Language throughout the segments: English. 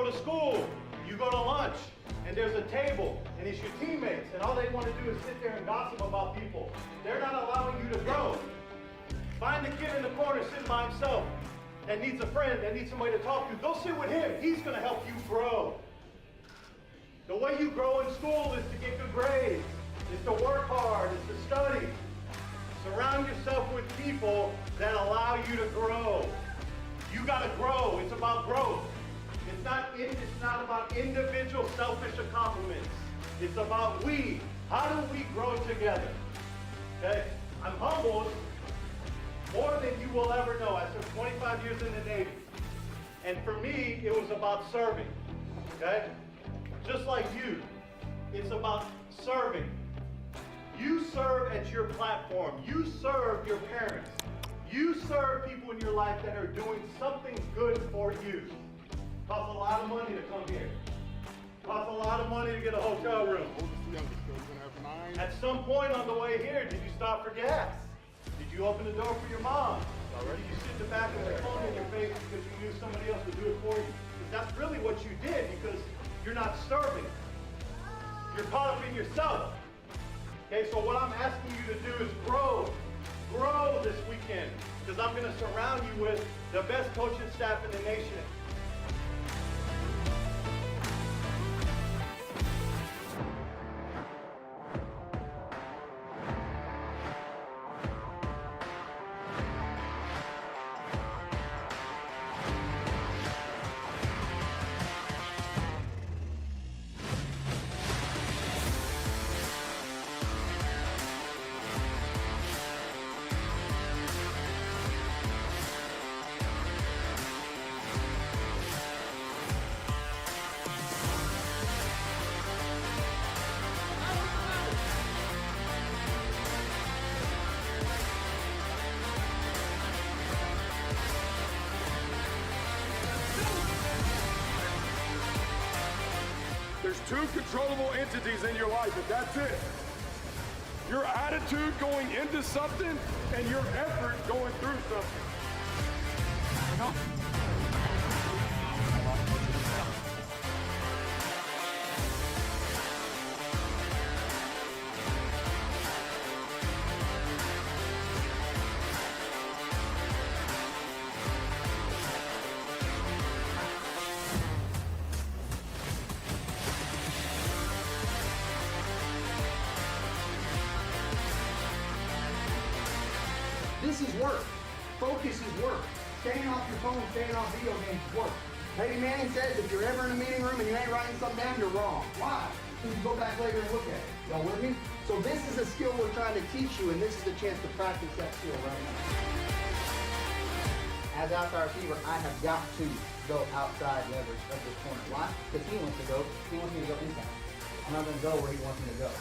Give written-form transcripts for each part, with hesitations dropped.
go to school, you go to lunch, and there's a table, and it's your teammates, and all they want to do is sit there and gossip about people. They're not allowing you to grow. Find the kid in the corner sitting by himself that needs a friend, that needs somebody to talk to. Go sit with him. He's going to help you grow. The way you grow in school is to get good grades. It's to work hard. It's to study. Surround yourself with people that allow you to grow. You got to grow. It's about growth. It's not about individual selfish accomplishments. It's about we. How do we grow together? Okay? I'm humbled more than you will ever know. I served 25 years in the Navy. And for me, it was about serving. Okay? Just like you, it's about serving. You serve at your platform. You serve your parents. You serve people in your life that are doing something good for you. Costs a lot of money to come here. Costs a lot of money to get a hotel room. At some point on the way here, did you stop for gas? Did you open the door for your mom? Or did you sit in the back with your phone in your face because you knew somebody else would do it for you? Because that's really what you did, because you're not serving. You're caught up in yourself. Okay, so what I'm asking you to do is grow. Grow this weekend, because I'm going to surround you with the best coaching staff in the nation. There's two controllable entities in your life, and that's it. Your attitude going into something and your effort going through something. This is work. Focus is work. Staying off your phone, staying off video games is work. Lady Manning says if you're ever in a meeting room and you ain't writing something down, you're wrong. Why? You can go back later and look at it. Y'all with me? So this is a skill we're trying to teach you, and this is the chance to practice that skill right now. As outside receiver, I have got to go outside leverage of this corner. Why? Because he wants me to go inside. I'm not going to go where he wants me to go.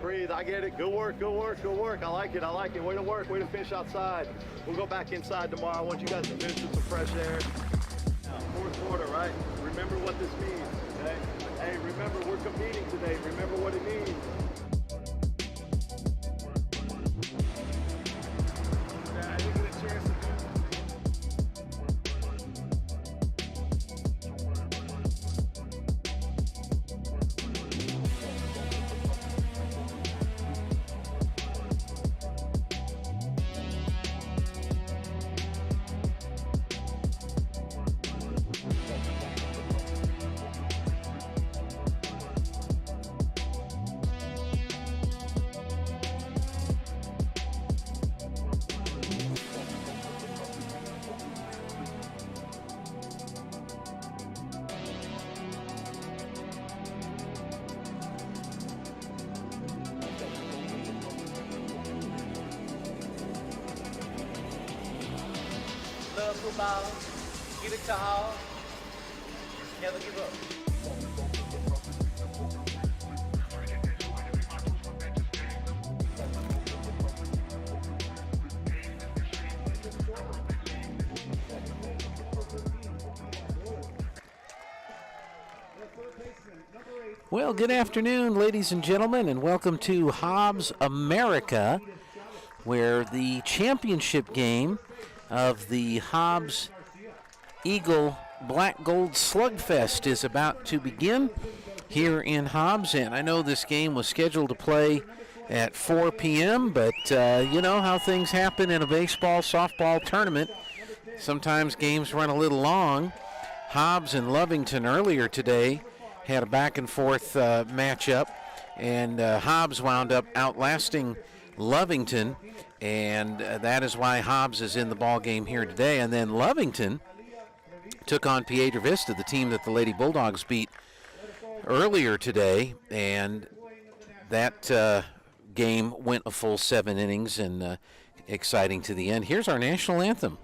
Breathe, I get it. Good work, good work, good work. I like it, I like it. Way to work, way to finish outside. We'll go back inside tomorrow. I want you guys to finish with some fresh air. Fourth quarter, right? Remember what this means, okay? Hey, remember we're competing today. Remember what it means. Yeah, I didn't get a chance to love football, get a call, never give up. Well, good afternoon, ladies and gentlemen, and welcome to Hobbs America, where the championship game of the Hobbs Eagle Black Gold Slugfest is about to begin here in Hobbs. And I know this game was scheduled to play at 4 p.m., but you know how things happen in a baseball, softball tournament. Sometimes games run a little long. Hobbs and Lovington earlier today had a back-and-forth matchup, and Hobbs wound up outlasting Lovington, and that is why Hobbs is in the ball game here today. And then Lovington took on Piedra Vista, the team that the Lady Bulldogs beat earlier today, and that game went a full 7 innings and exciting to the end. Here's our national anthem.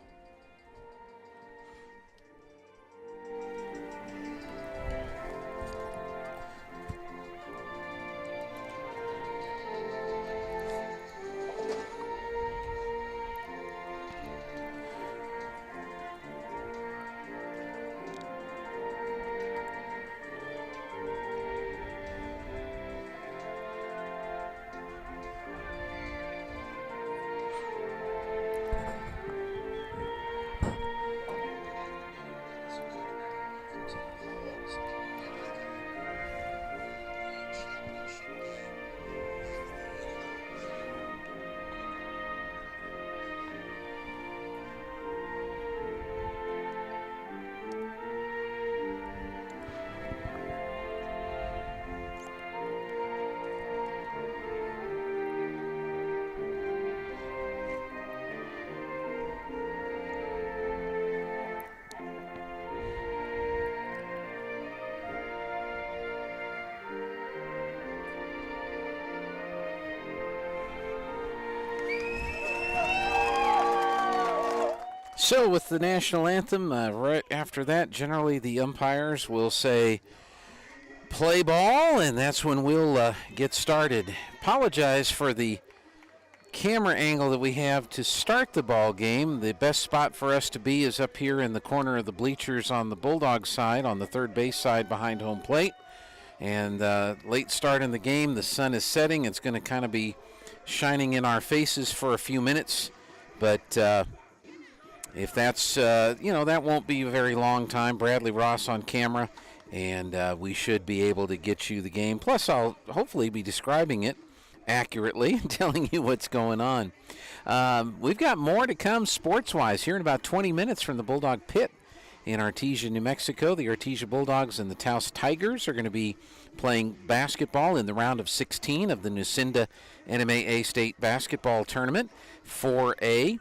So with the national anthem, right after that, generally the umpires will say, play ball, and that's when we'll get started. Apologize for the camera angle that we have to start the ball game. The best spot for us to be is up here in the corner of the bleachers on the Bulldogs side, on the third base side behind home plate. And late start in the game, the sun is setting. It's going to kind of be shining in our faces for a few minutes, but if that's, that won't be a very long time. Bradley Ross on camera, and we should be able to get you the game. Plus, I'll hopefully be describing it accurately and telling you what's going on. We've got more to come sports-wise here in about 20 minutes from the Bulldog Pit in Artesia, New Mexico. The Artesia Bulldogs and the Taos Tigers are going to be playing basketball in the round of 16 of the Nucinda NMAA State Basketball Tournament 4A.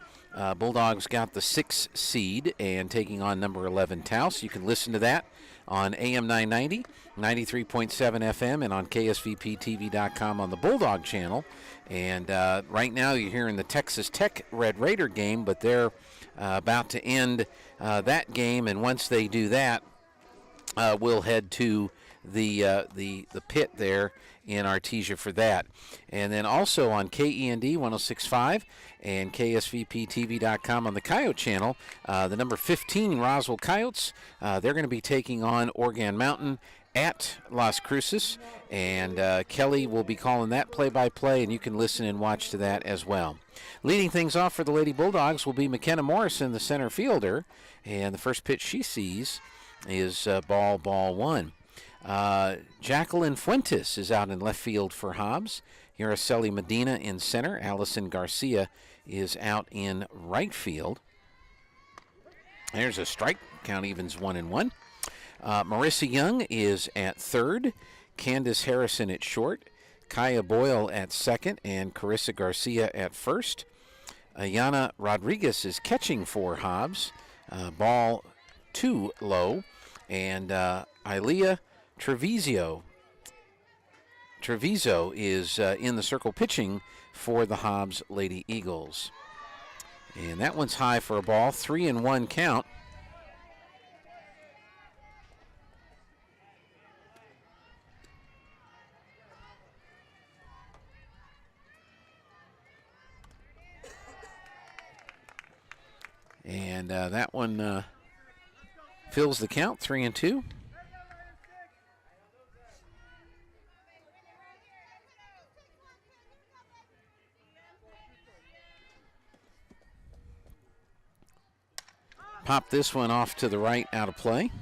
Bulldogs got the 6th seed and taking on number 11 Taos. You can listen to that on AM 990, 93.7 FM, and on KSVPTV.com on the Bulldog channel. And right now you're hearing the Texas Tech Red Raider game, but they're about to end that game. And once they do that, we'll head to the pit there in Artesia for that. And then also on KEND 106.5 and KSVPTV.com on the Coyote channel, the number 15 Roswell Coyotes, they're going to be taking on Organ Mountain at Las Cruces, and Kelly will be calling that play-by-play, and you can listen and watch to that as well. Leading things off for the Lady Bulldogs will be McKenna Morrison, the center fielder, and the first pitch she sees is ball 1. Jacqueline Fuentes is out in left field for Hobbs. Araceli Medina in center. Allison Garcia is out in right field. There's a strike. Count evens 1-1. Marissa Young is at third. Candace Harrison at short. Kaya Boyle at second. And Carissa Garcia at first. Ayana Rodriguez is catching for Hobbs. Ball 2 low. And Ilea Treviso is in the circle pitching for the Hobbs Lady Eagles. And that one's high for a ball, 3-1 count. And that one fills the count, 3-2. pop this one off to the right, out of play.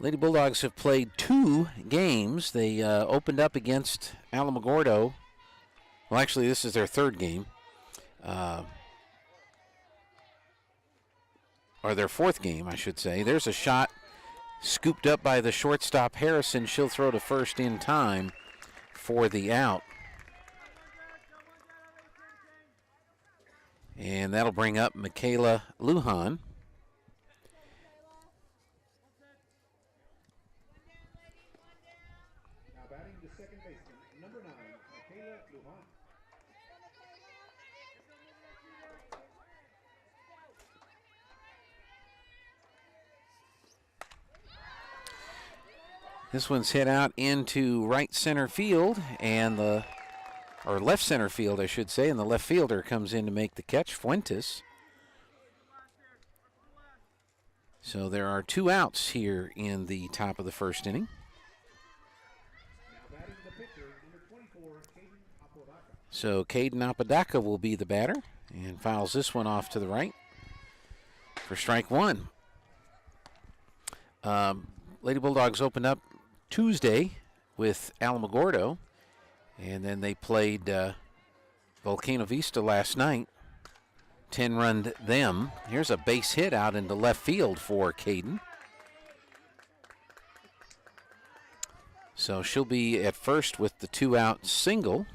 Lady Bulldogs have played 2 games. They opened up against Alamogordo. Well, actually, this is their 3rd game. Or their 4th game, I should say. There's a shot scooped up by the shortstop Harrison. She'll throw to first in time for the out. And that'll bring up Michaela Lujan. Now batting the second baseman, number 9, Michaela Lujan. This one's hit out into right center field, and or left center field, I should say, and the left fielder comes in to make the catch, Fuentes. So there are 2 outs here in the top of the first inning. Now batting the pitcher, number 24, Caden Apodaca. So Caden Apodaca will be the batter and fouls this one off to the right for strike 1. Lady Bulldogs opened up Tuesday with Alamogordo, and then they played Volcano Vista last night. 10-run them. Here's a base hit out into left field for Caden. So she'll be at first with the 2-out single.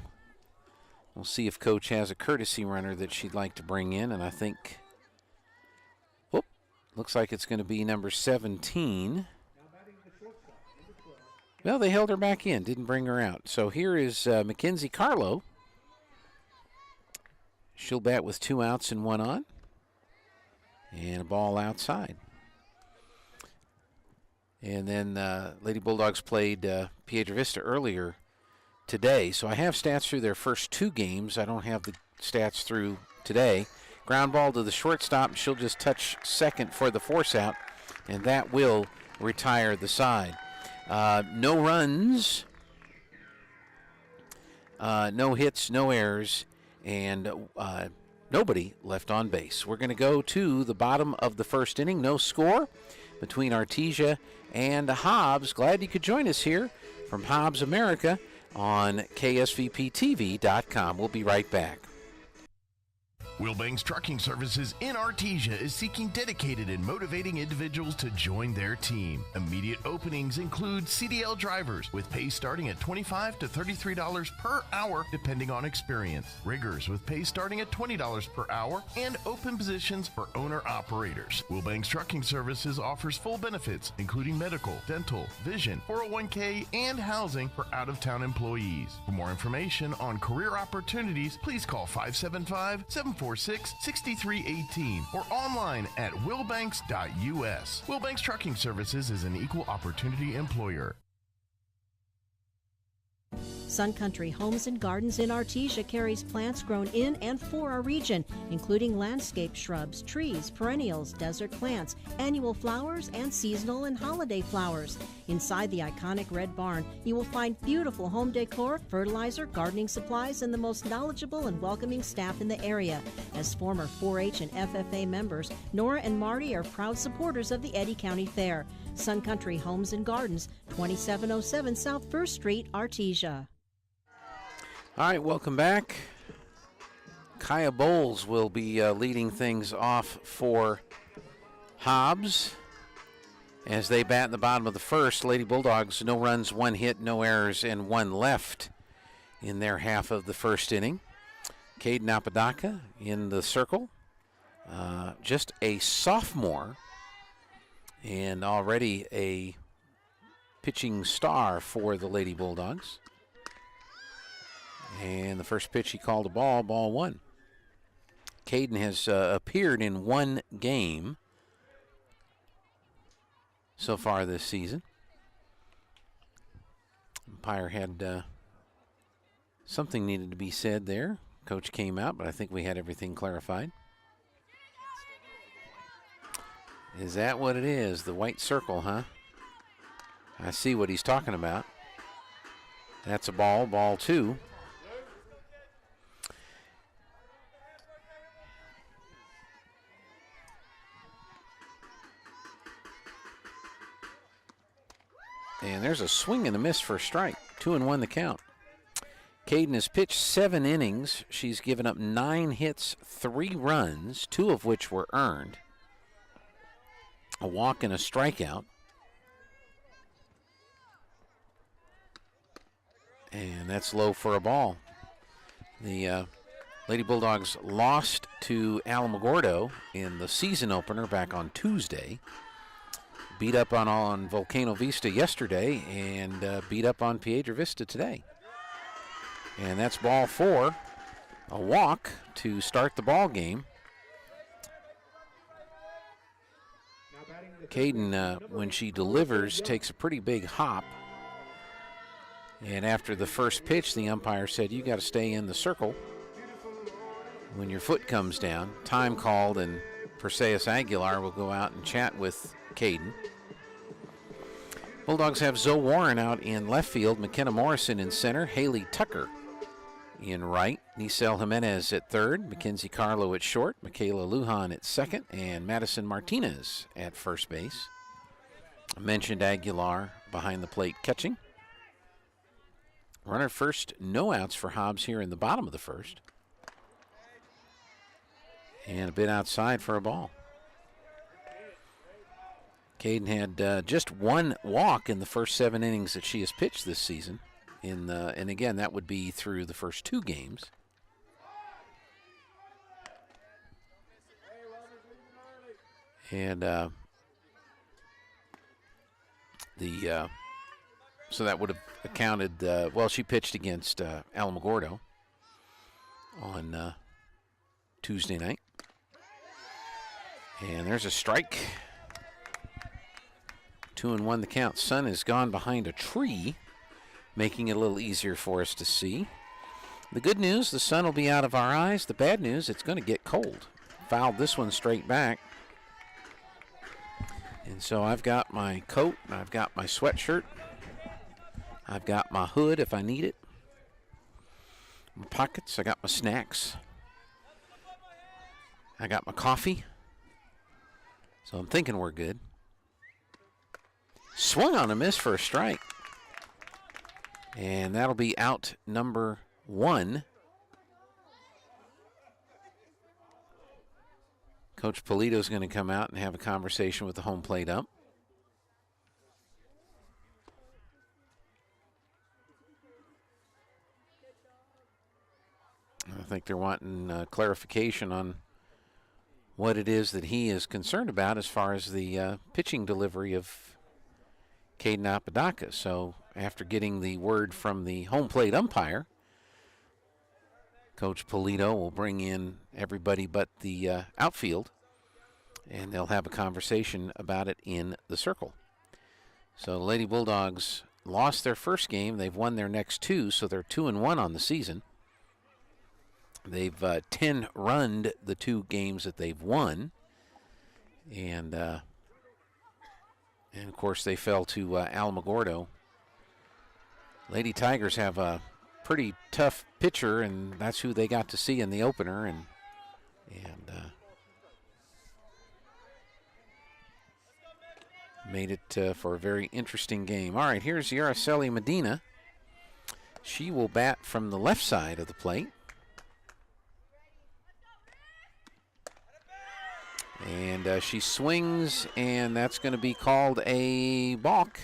We'll see if Coach has a courtesy runner that she'd like to bring in, and I think, whoop, looks like it's going to be number 17. Well, they held her back in, didn't bring her out. So here is Mackenzie Carlo. She'll bat with 2 outs and 1 on. And a ball outside. And then Lady Bulldogs played Piedra Vista earlier today. So I have stats through their first 2 games. I don't have the stats through today. Ground ball to the shortstop. She'll just touch second for the force out, and that will retire the side. No runs, no hits, no errors, and nobody left on base. We're going to go to the bottom of the first inning. No score between Artesia and Hobbs. Glad you could join us here from Hobbs America on KSVPTV.com. We'll be right back. Wilbanks Trucking Services in Artesia is seeking dedicated and motivating individuals to join their team. Immediate openings include CDL drivers with pay starting at $25 to $33 per hour depending on experience. Riggers with pay starting at $20 per hour, and open positions for owner-operators. Wilbanks Trucking Services offers full benefits including medical, dental, vision, 401k, and housing for out-of-town employees. For more information on career opportunities, please call 575-746-6318 or online at wilbanks.us. Wilbanks Trucking Services is an equal opportunity employer. Sun Country Homes and Gardens in Artesia carries plants grown in and for our region, including landscape shrubs, trees, perennials, desert plants, annual flowers, and seasonal and holiday flowers. Inside the iconic red barn, you will find beautiful home decor, fertilizer, gardening supplies, and the most knowledgeable and welcoming staff in the area. As former 4-H and FFA members, Nora and Marty are proud supporters of the Eddy County Fair. Sun Country Homes and Gardens, 2707 South 1st Street, Artesia. All right, welcome back. Kaya Bowles will be leading things off for Hobbs as they bat in the bottom of the first. Lady Bulldogs, no runs, 1 hit, no errors, and 1 left in their half of the first inning. Caden Apodaca in the circle, just a sophomore and already a pitching star for the Lady Bulldogs. And the first pitch he called a ball, ball 1. Caden has appeared in 1 game so far this season. Umpire had something needed to be said there. Coach came out, but I think we had everything clarified. Is that what it is? The white circle, huh? I see what he's talking about. That's a ball, ball 2. And there's a swing and a miss for a strike. 2-1 the count. Caden has pitched 7 innings. She's given up 9 hits, 3 runs, 2 of which were earned. A walk and a strikeout. And that's low for a ball. The Lady Bulldogs lost to Alamogordo in the season opener back on Tuesday. Beat up on Volcano Vista yesterday and beat up on Piedra Vista today. And that's ball 4. A walk to start the ball game. Caden, when she delivers, takes a pretty big hop. And after the first pitch, the umpire said, you got to stay in the circle when your foot comes down. Time called, and Perseus Aguilar will go out and chat with Caden. Bulldogs have Zoe Warren out in left field, McKenna Morrison in center, Haley Tucker in right, Nisel Jimenez at third, Mackenzie Carlo at short, Michaela Lujan at second, and Madison Martinez at first base. I mentioned Aguilar behind the plate catching. Runner first, no outs for Hobbs here in the bottom of the first. And a bit outside for a ball. Caden had just 1 walk in the first 7 innings that she has pitched this season. And again, that would be through the first 2 games. And so that would have accounted, well, she pitched against Alamogordo on Tuesday night. And there's a strike. 2-1 the count. Sun has gone behind a tree, making it a little easier for us to see. The good news, the sun will be out of our eyes. The bad news, it's going to get cold. Fouled this one straight back. And so I've got my coat, and I've got my sweatshirt. I've got my hood if I need it. My pockets, I got my snacks. I got my coffee. So I'm thinking we're good. Swung on a miss for a strike. And that'll be out number 1. Coach Polito's going to come out and have a conversation with the home plate ump. I think they're wanting clarification on what it is that he is concerned about as far as the pitching delivery of Caden Apodaca. So after getting the word from the home plate umpire, Coach Polito will bring in everybody but the outfield, and they'll have a conversation about it in the circle. So the Lady Bulldogs lost their first game. They've won their next 2, so they're 2-1 on the season. They've 10-runned the 2 games that they've won. And of course, they fell to Alamogordo. Lady Tigers have a pretty tough pitcher, and that's who they got to see in the opener. And made it for a very interesting game. All right, here's Yaraceli Medina. She will bat from the left side of the plate. And she swings, and that's going to be called a balk.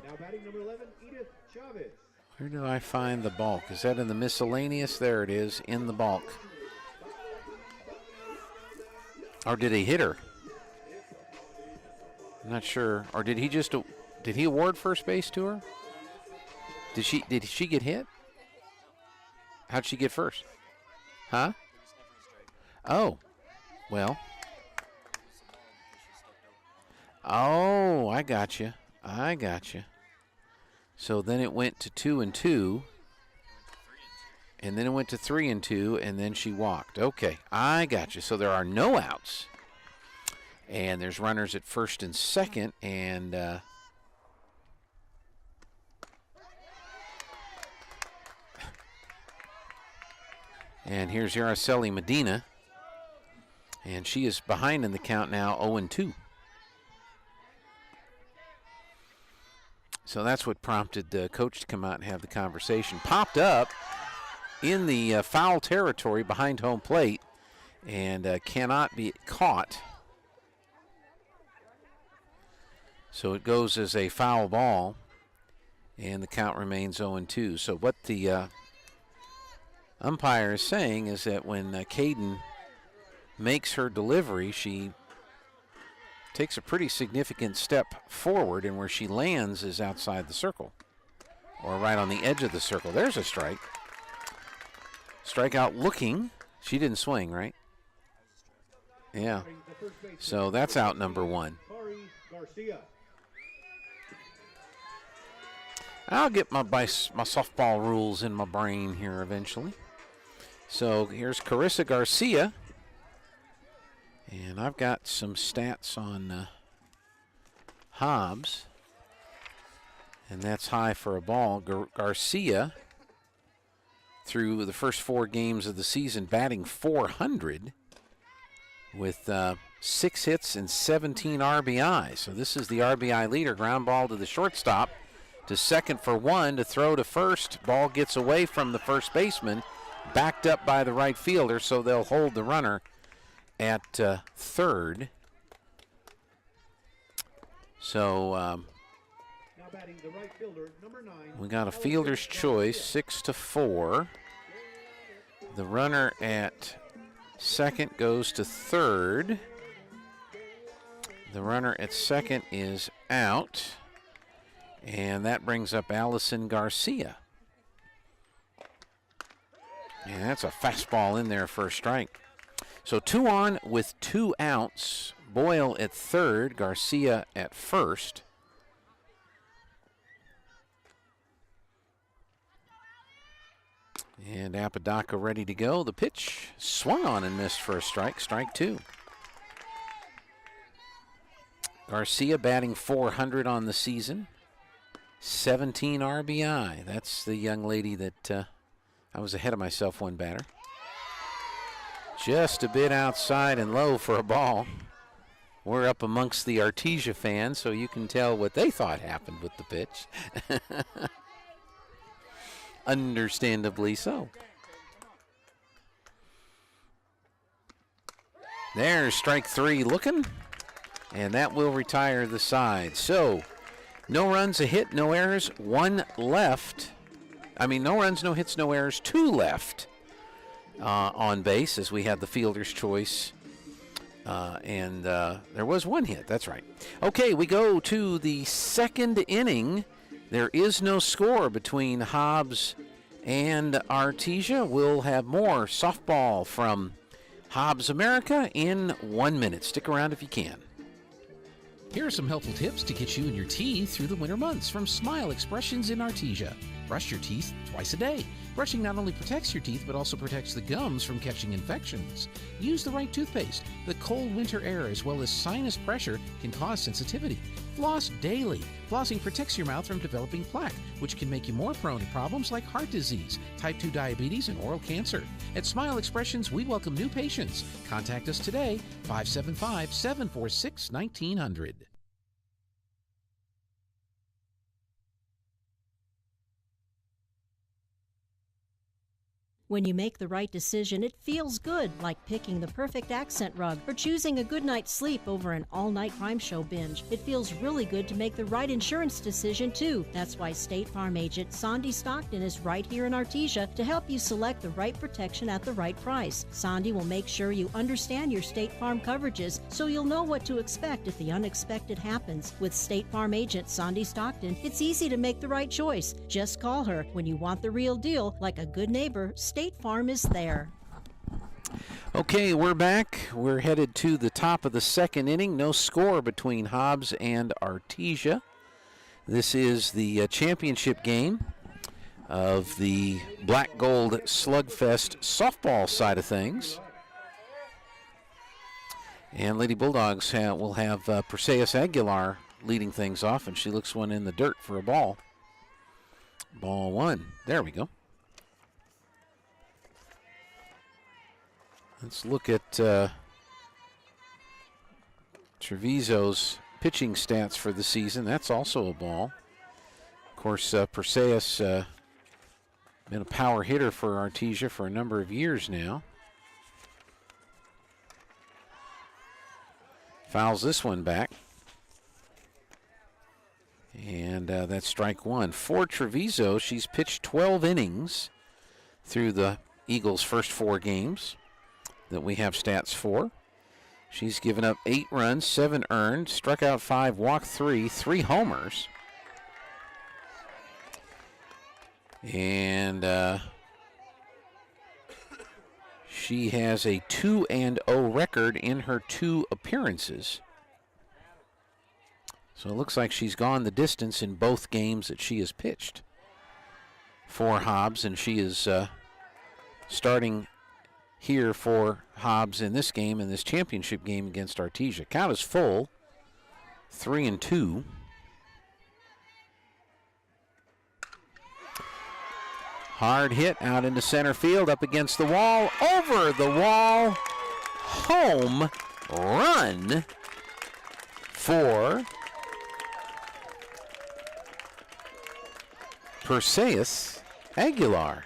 Now batting number 11, Edith Chavez. Where do I find the balk? Is that in the miscellaneous? There it is, in the balk. Or did he hit her? I'm not sure. Or did he award first base to her? Did she get hit? How'd she get first? Huh? Oh, well. Oh, I got you. So then it went to 2-2, and then it went to 3-2, and then she walked. Okay, I got you. So there are no outs, and there's runners at first and second, and here's Yaraceli Medina. And she is behind in the count now, 0-2. So that's what prompted the coach to come out and have the conversation. Popped up in the foul territory behind home plate and cannot be caught. So it goes as a foul ball, and the count remains 0-2. So what the umpire is saying is that when Caden makes her delivery, she takes a pretty significant step forward, and where she lands is outside the circle, or right on the edge of the circle. There's a strike. Strikeout looking. She didn't swing, right? Yeah. So that's out number 1. I'll get my softball rules in my brain here eventually. So here's Carissa Garcia. And I've got some stats on Hobbs. And that's high for a ball. Garcia, through the first 4 games of the season, batting .400 with 6 hits and 17 RBI. So this is the RBI leader. Ground ball to the shortstop, to second for 1, to throw to first. Ball gets away from the first baseman, backed up by the right fielder, so they'll hold the runner at third. So Now batting the right fielder, number 9. We got a fielder's choice, 6-4. The runner at second goes to third. The runner at second is out. And that brings up Allison Garcia. And that's a fastball in there for a strike. So 2 on with 2 outs. Boyle at third, Garcia at first. And Apodaca ready to go. The pitch swung on and missed for a strike. Strike 2. Garcia batting .400 on the season. 17 RBI. That's the young lady that I was ahead of myself one batter. Just a bit outside and low for a ball. We're up amongst the Artesia fans, so you can tell what they thought happened with the pitch. Understandably so. There's strike 3 looking, and that will retire the side. So, no runs, a hit, no errors, 1 left. No runs, no hits, no errors, 2 left on base, as we had the fielder's choice. And there was 1 hit, that's right. Okay, we go to the second inning. There is no score between Hobbs and Artesia. We'll have more softball from Hobbs America in 1 minute. Stick around if you can. Here are some helpful tips to get you and your teeth through the winter months from Smile Expressions in Artesia. Brush your teeth twice a day. Brushing not only protects your teeth, but also protects the gums from catching infections. Use the right toothpaste. The cold winter air as well as sinus pressure can cause sensitivity. Floss daily. Flossing protects your mouth from developing plaque, which can make you more prone to problems like heart disease, type 2 diabetes, and oral cancer. At Smile Expressions, we welcome new patients. Contact us today, 575-746-1900. When you make the right decision, it feels good, like picking the perfect accent rug or choosing a good night's sleep over an all-night crime show binge. It feels really good to make the right insurance decision, too. That's why State Farm agent Sandy Stockton is right here in Artesia to help you select the right protection at the right price. Sandy will make sure you understand your State Farm coverages so you'll know what to expect if the unexpected happens. With State Farm agent Sandy Stockton, it's easy to make the right choice. Just call her when you want the real deal. Like a good neighbor, State Farm is there. Okay, we're back. We're headed to the top of the second inning. No score between Hobbs and Artesia. This is the championship game of the Black Gold Slugfest softball side of things. And Lady Bulldogs will have Perseus Aguilar leading things off, and she looks one in the dirt for a ball. Ball 1. There we go. Let's look at Treviso's pitching stats for the season. That's also a ball. course, Perseus been a power hitter for Artesia for a number of years now. Fouls this one back. And that's strike one. For Treviso, she's pitched 12 innings through the Eagles' first 4 games that we have stats for. She's given up 8 runs, 7 earned, struck out 5, walked 3, 3 homers. And she has a 2-0 record in her 2 appearances. So it looks like she's gone the distance in both games that she has pitched for Hobbs, and she is starting here for Hobbs in this game, in this championship game against Artesia. Count is full, 3-2. Hard hit out into center field, up against the wall, over the wall, home run for Perseus Aguilar.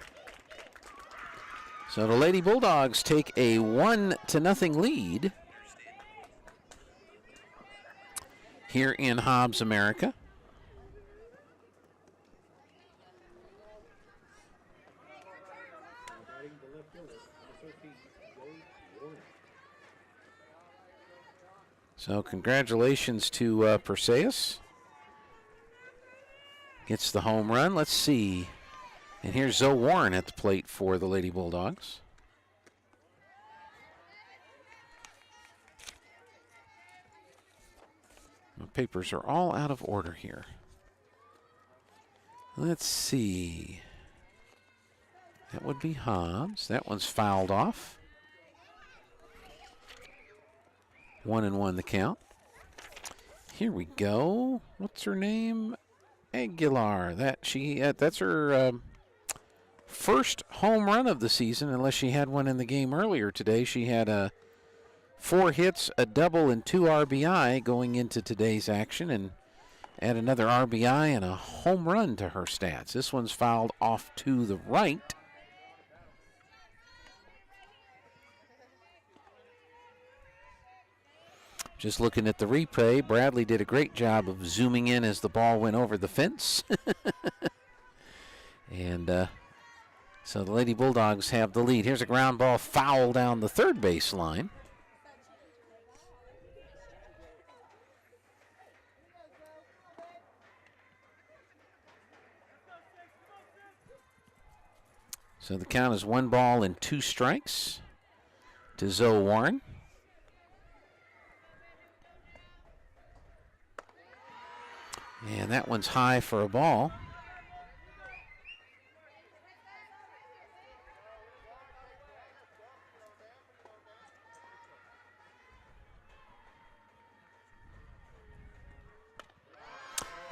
So the Lady Bulldogs take a 1-0 lead here in Hobbs, America. So congratulations to Perseus. Gets the home run. Let's see. And here's Zoe Warren at the plate for the Lady Bulldogs. My papers are all out of order here. Let's see. That would be Hobbs. That one's fouled off. 1-1 the count. Here we go. What's her name? Aguilar. That's her first home run of the season, unless she had one in the game earlier today. She had 4 hits, a double, and 2 RBI going into today's action, and add another RBI and a home run to her stats. This one's fouled off to the right. Just looking at the replay, Bradley did a great job of zooming in as the ball went over the fence. And so the Lady Bulldogs have the lead. Here's a ground ball foul down the third base line. So the count is 1-2 to Zoe Warren. And that one's high for a ball.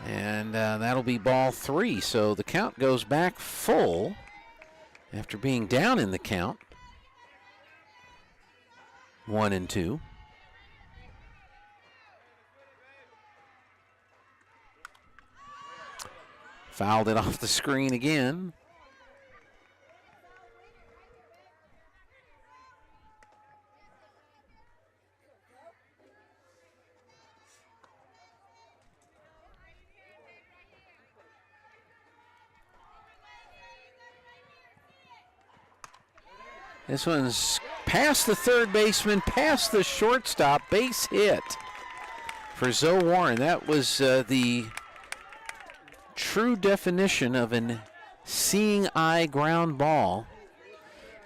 And that'll be ball 3. So the count goes back full after being down in the count. 1-2. Fouled it off the screen again. This one's past the third baseman, past the shortstop, base hit for Zoe Warren. That was the true definition of an seeing eye ground ball.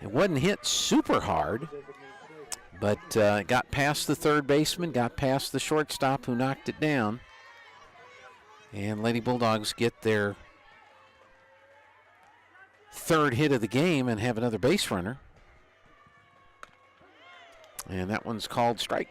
It wasn't hit super hard, but got past the third baseman, got past the shortstop who knocked it down. And Lady Bulldogs get their third hit of the game and have another base runner. And that one's called strike.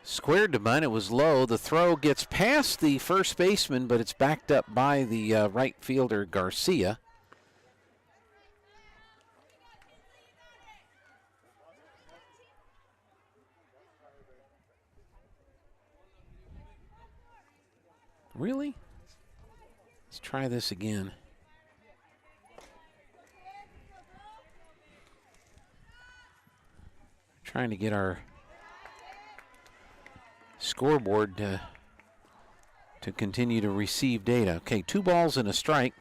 Squared to bunt. It was low. The throw gets past the first baseman, but it's backed up by the right fielder, Garcia. Really? Let's try this again. Trying to get our scoreboard to continue to receive data. Okay, 2 balls and a strike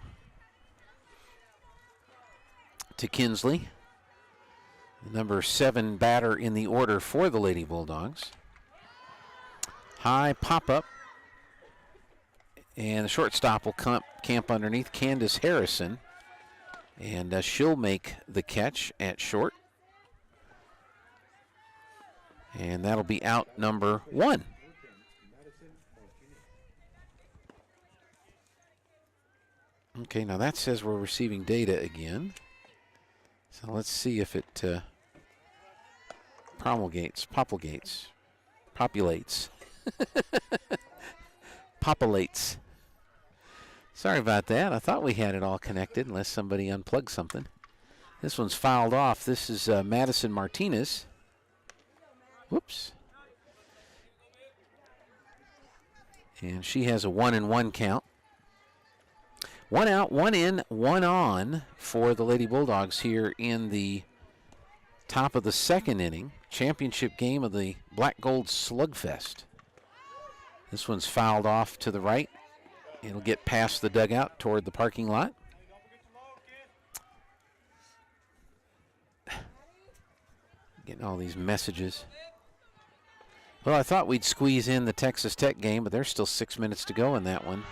to Kinsley, the number 7 batter in the order for the Lady Bulldogs. High pop-up, and the shortstop will camp underneath, Candace Harrison, and she'll make the catch at short. And that'll be out number 1. Okay, now that says we're receiving data again. So let's see if it populates. Sorry about that. I thought we had it all connected unless somebody unplugged something. This one's fouled off. This is Madison Martinez. Whoops. And she has a 1-1 count. 1 out, 1 in, 1 on for the Lady Bulldogs here in the top of the 2nd inning. Championship game of the Black Gold Slugfest. This one's fouled off to the right. It'll get past the dugout toward the parking lot. Getting all these messages. Well, I thought we'd squeeze in the Texas Tech game, but there's still 6 minutes to go in that one.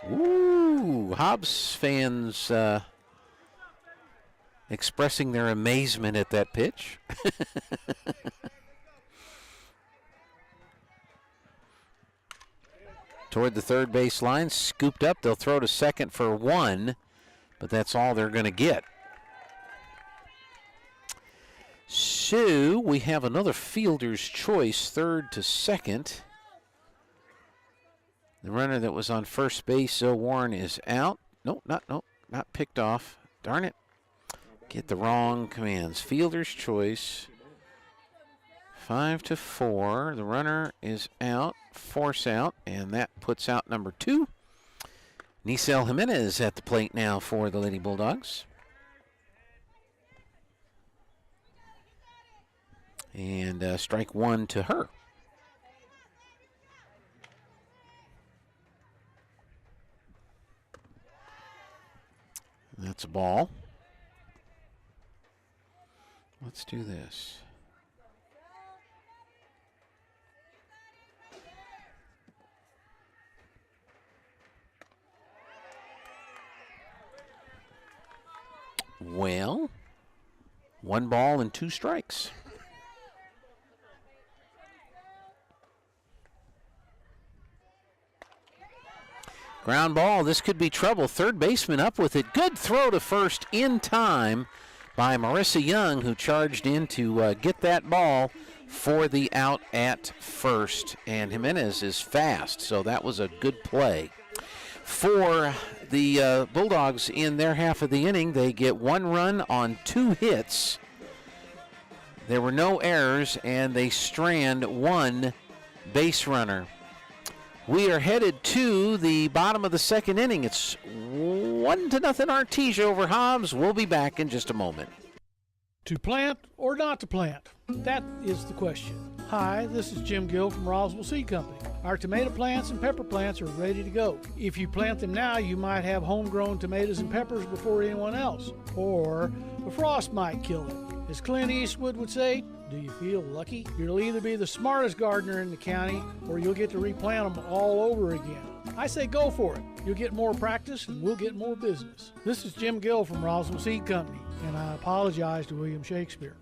Ooh, Hobbs fans expressing their amazement at that pitch. Toward the third base line, scooped up. They'll throw to second for 1, but that's all they're going to get. So we have another fielder's choice, third to second. The runner that was on first base, Zoe Warren, is out. Nope, not picked off. Darn it. Get the wrong commands. Fielder's choice. 5-4. The runner is out. Force out, and that puts out number 2. Nisel Jimenez at the plate now for the Lady Bulldogs. And strike 1 to her. That's a ball. Let's do this. Well, 1 ball and 2 strikes. Ground ball, this could be trouble. Third baseman up with it. Good throw to first in time by Marissa Young, who charged in to get that ball for the out at first. And Jimenez is fast, so that was a good play. For the Bulldogs in their half of the inning, they get 1 run on 2 hits. There were no errors, and they strand 1 base runner. We are headed to the bottom of the 2nd inning. It's 1-0 Artesia over Hobbs. We'll be back in just a moment. To plant or not to plant? That is the question. Hi, this is Jim Gill from Roswell Seed Company. Our tomato plants and pepper plants are ready to go. If you plant them now, you might have homegrown tomatoes and peppers before anyone else. Or the frost might kill them. As Clint Eastwood would say, do you feel lucky? You'll either be the smartest gardener in the county or you'll get to replant them all over again. I say go for it. You'll get more practice and we'll get more business. This is Jim Gill from Roswell Seed Company, and I apologize to William Shakespeare.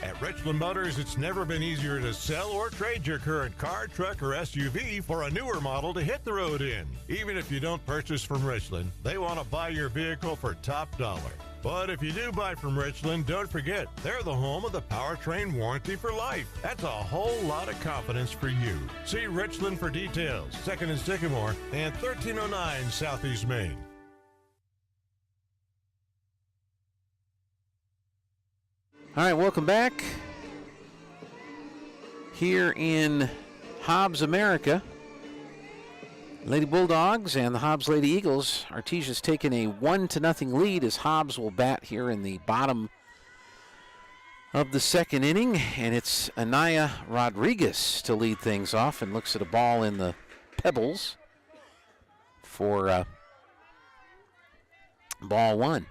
At Richland Motors, it's never been easier to sell or trade your current car, truck, or SUV for a newer model to hit the road in. Even if you don't purchase from Richland, they want to buy your vehicle for top dollar. But if you do buy from Richland, don't forget, they're the home of the powertrain warranty for life. That's a whole lot of confidence for you. See Richland for details. 2nd and Sycamore and 1309 Southeast Main. All right, welcome back. Here in Hobbs, America, Lady Bulldogs and the Hobbs Lady Eagles. Artesia's taken a 1-0 lead as Hobbs will bat here in the bottom of the 2nd inning, and it's Anaya Rodriguez to lead things off and looks at a ball in the pebbles for ball 1.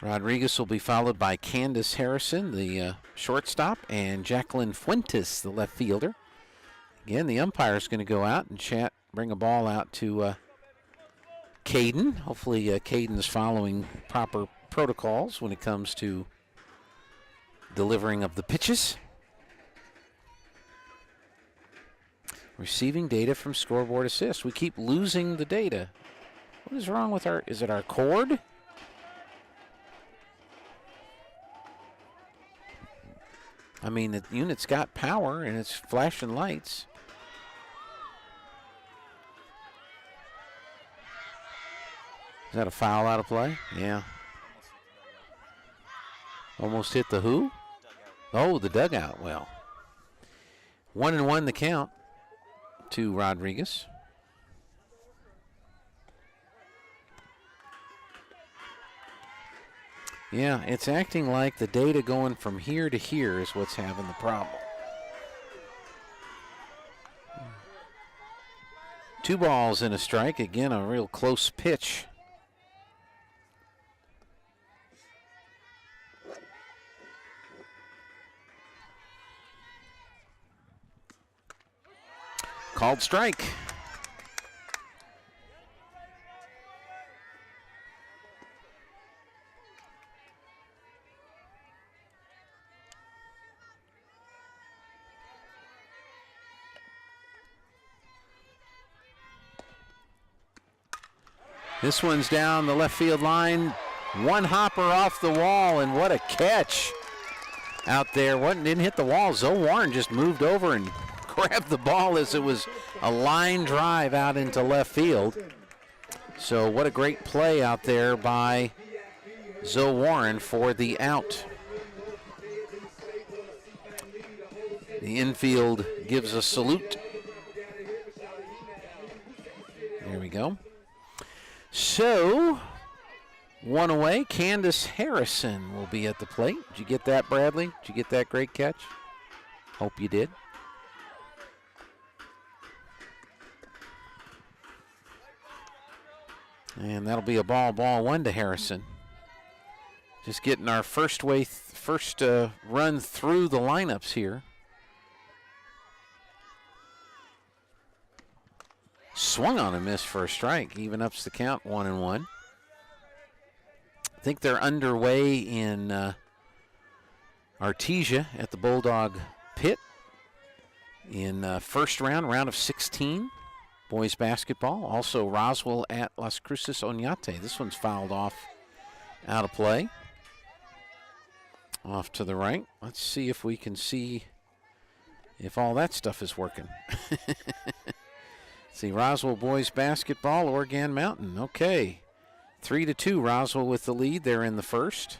Rodriguez will be followed by Candace Harrison, the shortstop, and Jacqueline Fuentes, the left fielder. Again, the umpire's going to go out and bring a ball out to Caden. Hopefully Caden is following proper protocols when it comes to delivering of the pitches. Receiving data from scoreboard assist. We keep losing the data. What is wrong with is it our cord? I mean, the unit's got power and it's flashing lights. Is that a foul out of play? Yeah. Almost hit the who? Oh, the dugout. Well, 1-1 the count to Rodriguez. Yeah, it's acting like the data going from here to here is what's having the problem. 2 balls and a strike. Again, a real close pitch. Called strike. This one's down the left field line. One hopper off the wall, and what a catch out there. Didn't hit the wall. Zoe Warren just moved over and grabbed the ball as it was a line drive out into left field. So what a great play out there by Zoe Warren for the out. The infield gives a salute. There we go. So, 1 away. Candace Harrison will be at the plate. Did you get that, Bradley? Did you get that great catch? Hope you did. And that'll be a ball 1 to Harrison. Just getting our first run through the lineups here. Swung on a miss for a strike, even ups the count 1-1. I think they're underway in Artesia at the Bulldog Pit in first round of 16, boys basketball. Also Roswell at Las Cruces Oñate. This one's fouled off out of play. Off to the right. Let's see if we can see if all that stuff is working. See, Roswell boys basketball, Oregon Mountain. Okay. 3-2, Roswell with the lead. They're in the first.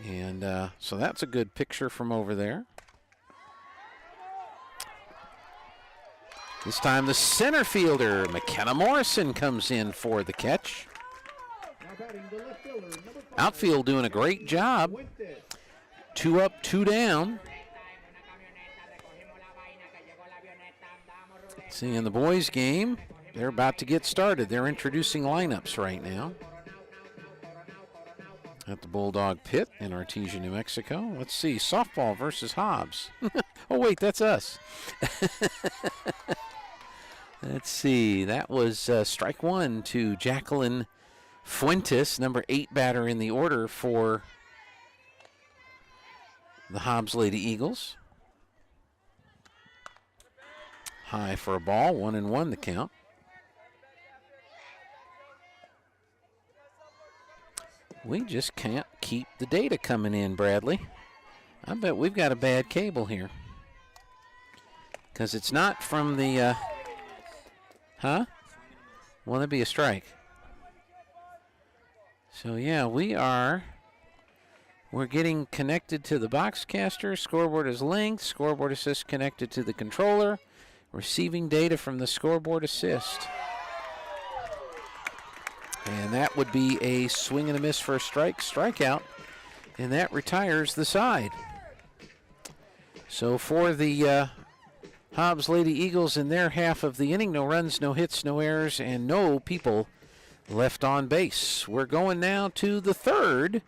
And so that's a good picture from over there. This time the center fielder, McKenna Morrison, comes in for the catch. Outfield doing a great job. 2 up, 2 down. See, in the boys' game, they're about to get started. They're introducing lineups right now at the Bulldog Pit in Artesia, New Mexico. Let's see, softball versus Hobbs. Oh, wait, that's us. Let's see, that was strike 1 to Jacqueline Fuentes, number 8 batter in the order for the Hobbs Lady Eagles. High for a ball, 1-1 the count. We just can't keep the data coming in, Bradley. I bet we've got a bad cable here. Because it's not from the, Well, that'd be a strike. So, yeah, we're getting connected to the Boxcaster. Scoreboard is linked. Scoreboard Assist connected to the controller. Receiving data from the Scoreboard Assist. And that would be a swing and a miss for a strikeout. And that retires the side. So for the Hobbs Lady Eagles in their half of the inning, no runs, no hits, no errors, and no people left on base. We're going now to the third.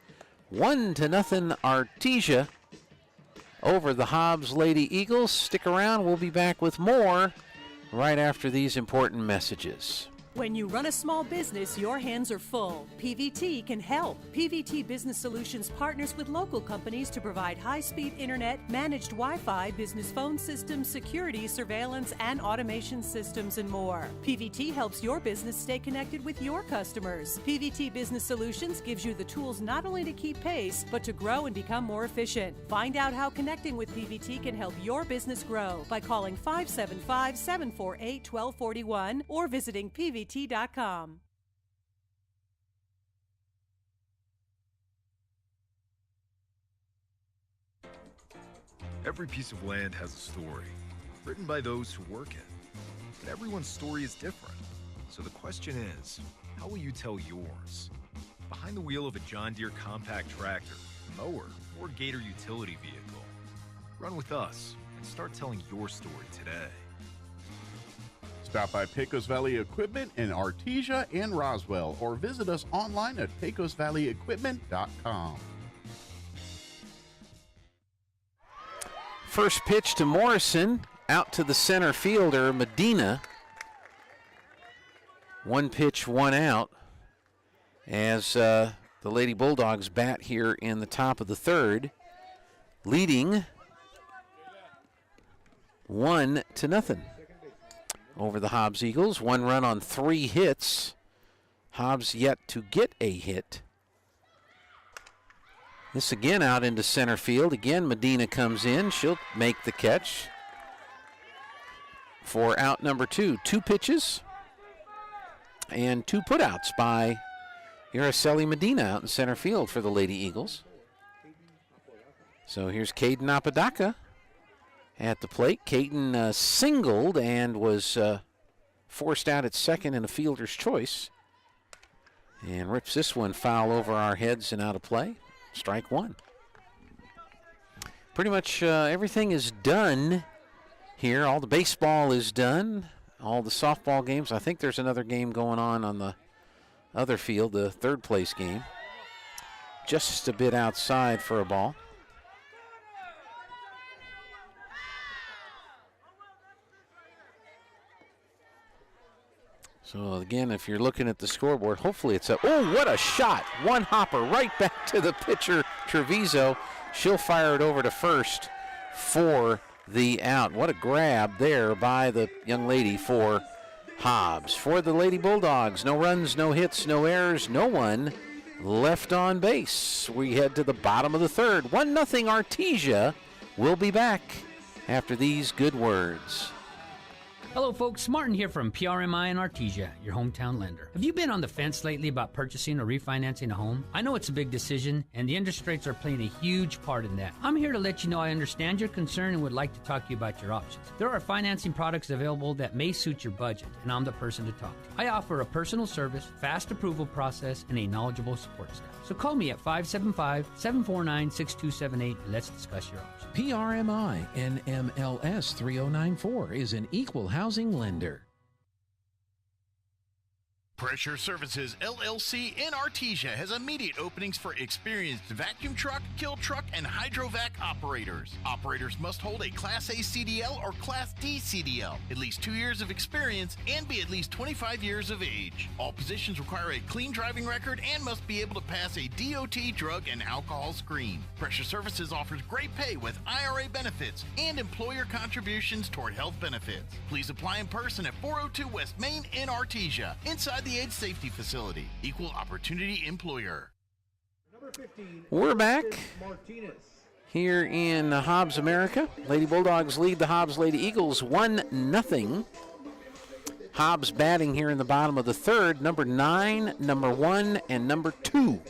1-0 Artesia over the Hobbs Lady Eagles. Stick around. We'll be back with more right after these important messages. When you run a small business, your hands are full. PVT can help. PVT Business Solutions partners with local companies to provide high-speed internet, managed Wi-Fi, business phone systems, security, surveillance, and automation systems, and more. PVT helps your business stay connected with your customers. PVT Business Solutions gives you the tools not only to keep pace, but to grow and become more efficient. Find out how connecting with PVT can help your business grow by calling 575-748-1241 or visiting PVT.com. Every piece of land has a story, written by those who work it. But everyone's story is different. So the question is, how will you tell yours? Behind the wheel of a John Deere compact tractor, mower, or Gator utility vehicle. Run with us and start telling your story today. Stop by Pecos Valley Equipment in Artesia and Roswell, or visit us online at pecosvalleyequipment.com. First pitch to Morrison, out to the center fielder, Medina. One pitch, one out, as the Lady Bulldogs bat here in the top of the third, leading 1-0. Over the Hobbs Eagles. 1 run on 3 hits. Hobbs yet to get a hit. This again out into center field. Again, Medina comes in. She'll make the catch for out number 2. 2 pitches and 2 putouts by Araceli Medina out in center field for the Lady Eagles. So here's Caden Apodaca at the plate. Caden singled and was forced out at second in a fielder's choice. And rips this one foul over our heads and out of play. Strike 1. Pretty much everything is done here. All the baseball is done. All the softball games. I think there's another game going on the other field, the third place game. Just a bit outside for a ball. So again, if you're looking at the scoreboard, hopefully it's oh, what a shot. One hopper right back to the pitcher, Treviso. She'll fire it over to first for the out. What a grab there by the young lady for Hobbs. For the Lady Bulldogs, no runs, no hits, no errors, no one left on base. We head to the bottom of the third. 1-0 Artesia. We'll be back after these good words. Hello folks, Martin here from PRMI in Artesia, your hometown lender. Have you been on the fence lately about purchasing or refinancing a home? I know it's a big decision, and the interest rates are playing a huge part in that. I'm here to let you know I understand your concern and would like to talk to you about your options. There are financing products available that may suit your budget, and I'm the person to talk to. I offer a personal service, fast approval process, and a knowledgeable support staff. So call me at 575-749-6278 and let's discuss your options. PRMI NMLS 3094 is an equal housing lender. Pressure Services LLC in Artesia has immediate openings for experienced vacuum truck, kill truck, and hydrovac operators. Operators must hold a Class A CDL or Class D CDL, at least 2 years of experience, and be at least 25 years of age. All positions require a clean driving record and must be able to pass a DOT drug and alcohol screen. Pressure Services offers great pay with IRA benefits and employer contributions toward health benefits. Please apply in person at 402 West Main in Artesia, inside the Age Safety Facility. Equal Opportunity Employer. We're back here in Hobbs, America. Lady Bulldogs lead the Hobbs Lady Eagles 1-0. Hobbs batting here in the bottom of the third. Number 9, number 1, and number 2.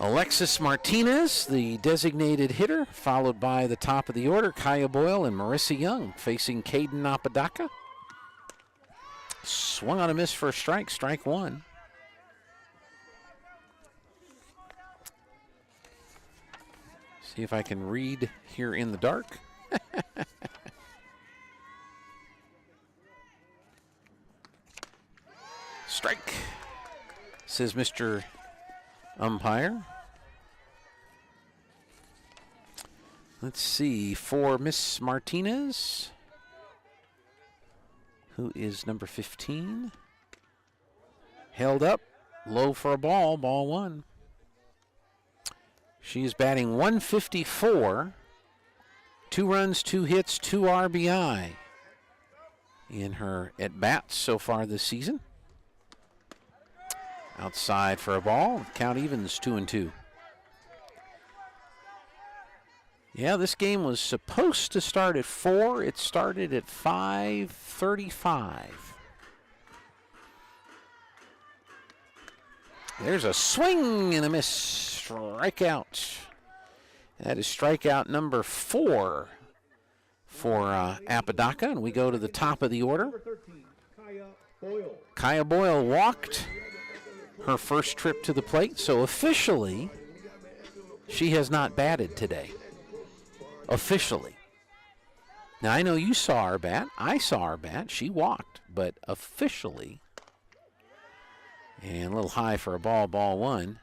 Alexis Martinez, the designated hitter, followed by the top of the order, Kaya Boyle and Marissa Young, facing Caden Apodaca. Swung on a miss for a strike, strike one. See if I can read here in the dark. Strike, says Mr. Umpire. Let's see, for Miss Martinez, who is number 15. Held up, low for a ball, ball one. She's batting 154, 2 runs, 2 hits, 2 RBI in her at-bats so far this season. Outside for a ball, count evens 2-2. Yeah, this game was supposed to start at 4. It started at 5:35. There's a swing and a miss. Strikeout. That is strikeout number 4 for Apodaca. And we go to the top of the order. Kaya Boyle walked her first trip to the plate, so officially she has not batted today. Officially. Now, I know you saw her bat. I saw her bat. She walked, but officially. And a little high for a ball, ball one.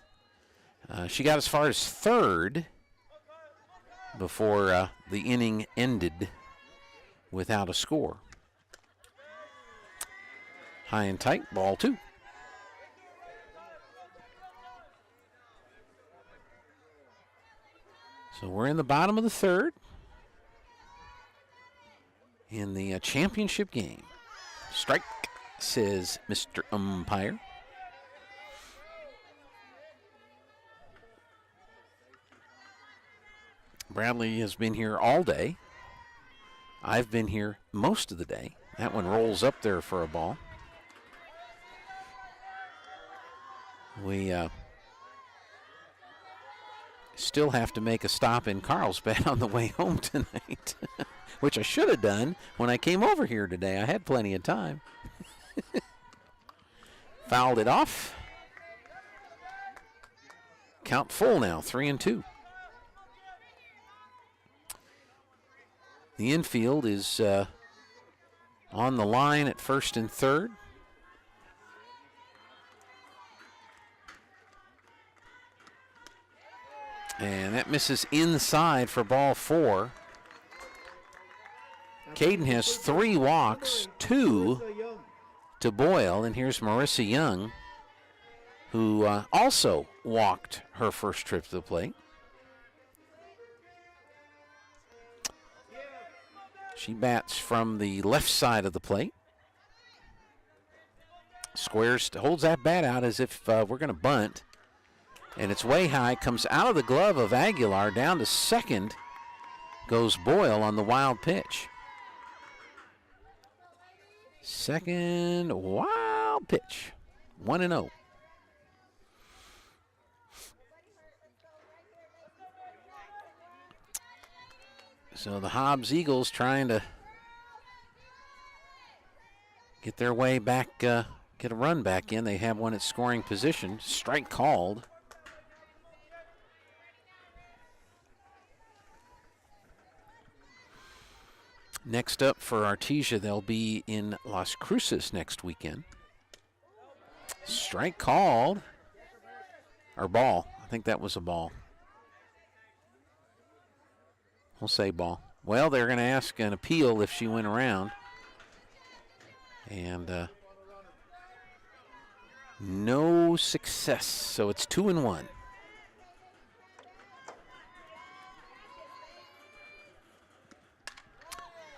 She got as far as third before the inning ended without a score. High and tight, ball two. So we're in the bottom of the third in the championship game. Strike, says Mr. Umpire. Bradley has been here all day. I've been here most of the day. That one rolls up there for a ball. We still have to make a stop in Carlsbad on the way home tonight, which I should have done when I came over here today. I had plenty of time. Fouled it off. Count full now, 3-2. The infield is on the line at first and third. And that misses inside for ball 4. Caden has 3 walks, 2 to Boyle. And here's Marissa Young, who also walked her first trip to the plate. She bats from the left side of the plate. Squares, holds that bat out as if we're going to bunt. And it's way high, comes out of the glove of Aguilar, down to second. Goes Boyle on the wild pitch. Second wild pitch. 1-0. So the Hobbs Eagles trying to get their way back, get a run back in. They have one at scoring position. Strike called. Next up for Artesia, they'll be in Las Cruces next weekend. Strike called. Or ball. I think that was a ball. We'll say ball. Well, they're going to ask an appeal if she went around. And no success. So it's 2-1.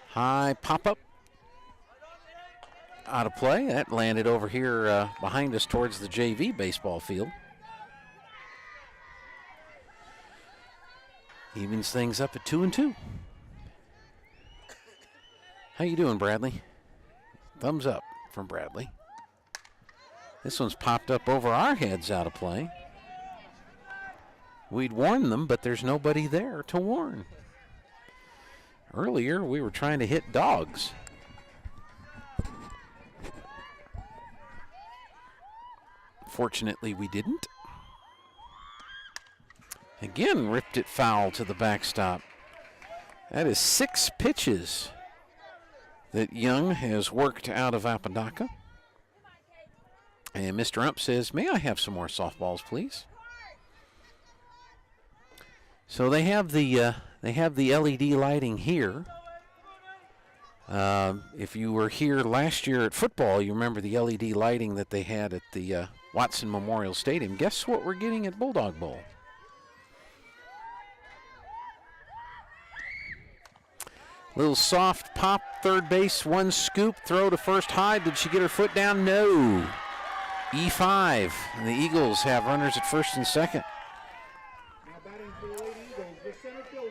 High pop-up. Out of play. That landed over here behind us towards the JV baseball field. Evens things up at 2-2. How you doing, Bradley? Thumbs up from Bradley. This one's popped up over our heads out of play. We'd warn them, but there's nobody there to warn. Earlier, we were trying to hit dogs. Fortunately, we didn't. Again, ripped it foul to the backstop. That is 6 pitches that Young has worked out of Apodaca. And Mr. Ump says, may I have some more softballs, please? So they have the LED lighting here. If you were here last year at football, you remember the LED lighting that they had at the Watson Memorial Stadium. Guess what we're getting at Bulldog Bowl? Little soft pop, third base, one scoop, throw to first high. Did she get her foot down? No. E5. And the Eagles have runners at first and second.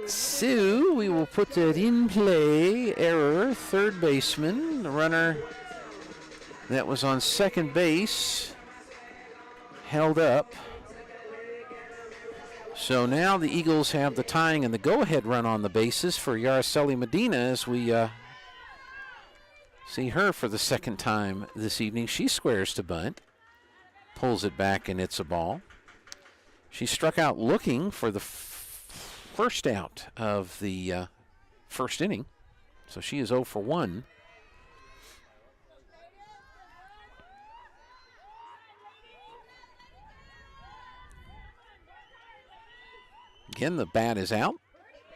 So we will put that in play. Error, third baseman. The runner that was on second base held up. So now the Eagles have the tying and the go-ahead run on the bases for Yaraceli Medina as we see her for the second time this evening. She squares to bunt, pulls it back, and it's a ball. She struck out looking for the first out of the first inning, so she is 0 for 1. Again, the bat is out,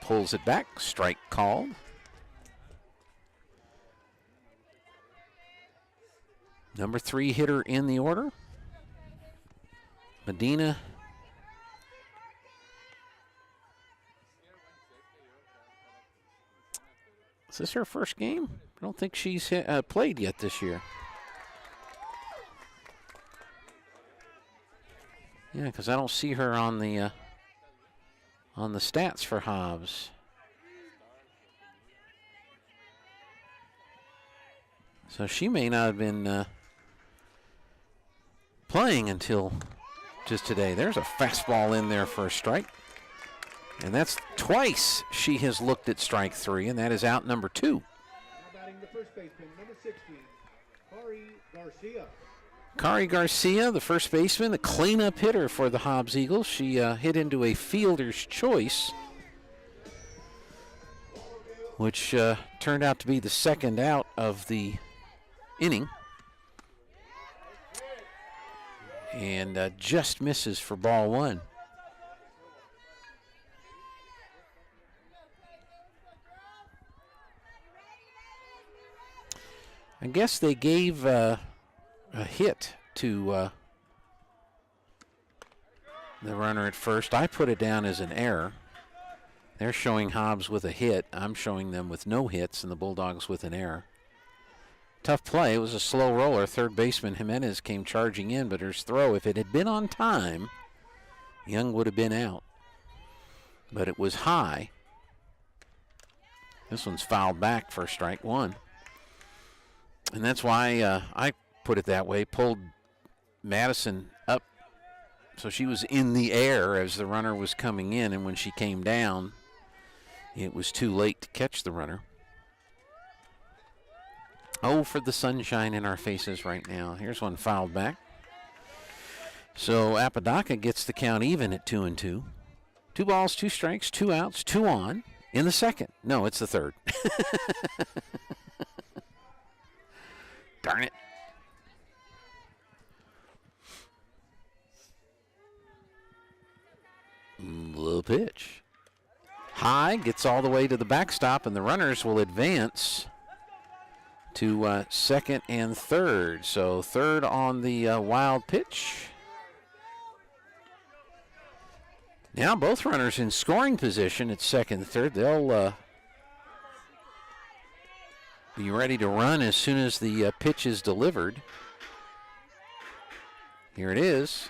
pulls it back, strike called. Number 3 hitter in the order, Medina. Is this her first game? I don't think she's played yet this year. Yeah, because I don't see her on the stats for Hobbs. So she may not have been playing until just today. There's a fastball in there for a strike. And that's twice she has looked at strike 3, and that is out number 2. Now batting the first baseman, number 16, Kari Garcia. Kari Garcia, the first baseman, the cleanup hitter for the Hobbs Eagles. She hit into a fielder's choice, which turned out to be the second out of the inning. And just misses for ball 1. I guess they gave a hit to the runner at first. I put it down as an error. They're showing Hobbs with a hit. I'm showing them with no hits and the Bulldogs with an error. Tough play. It was a slow roller. Third baseman Jimenez came charging in, but her throw, if it had been on time, Young would have been out. But it was high. This one's fouled back for strike 1. And that's why I put it that way, pulled Madison up so she was in the air as the runner was coming in, and when she came down, it was too late to catch the runner. Oh, for the sunshine in our faces right now. Here's one fouled back. So Apodaca gets the count even at 2-2. 2 balls, 2 strikes, 2 outs, 2 on in the second. No, it's the third. Darn it. Low pitch. High, gets all the way to the backstop, and the runners will advance to second and third. So third on the wild pitch. Now both runners in scoring position at second and third. They'll be ready to run as soon as the pitch is delivered. Here it is,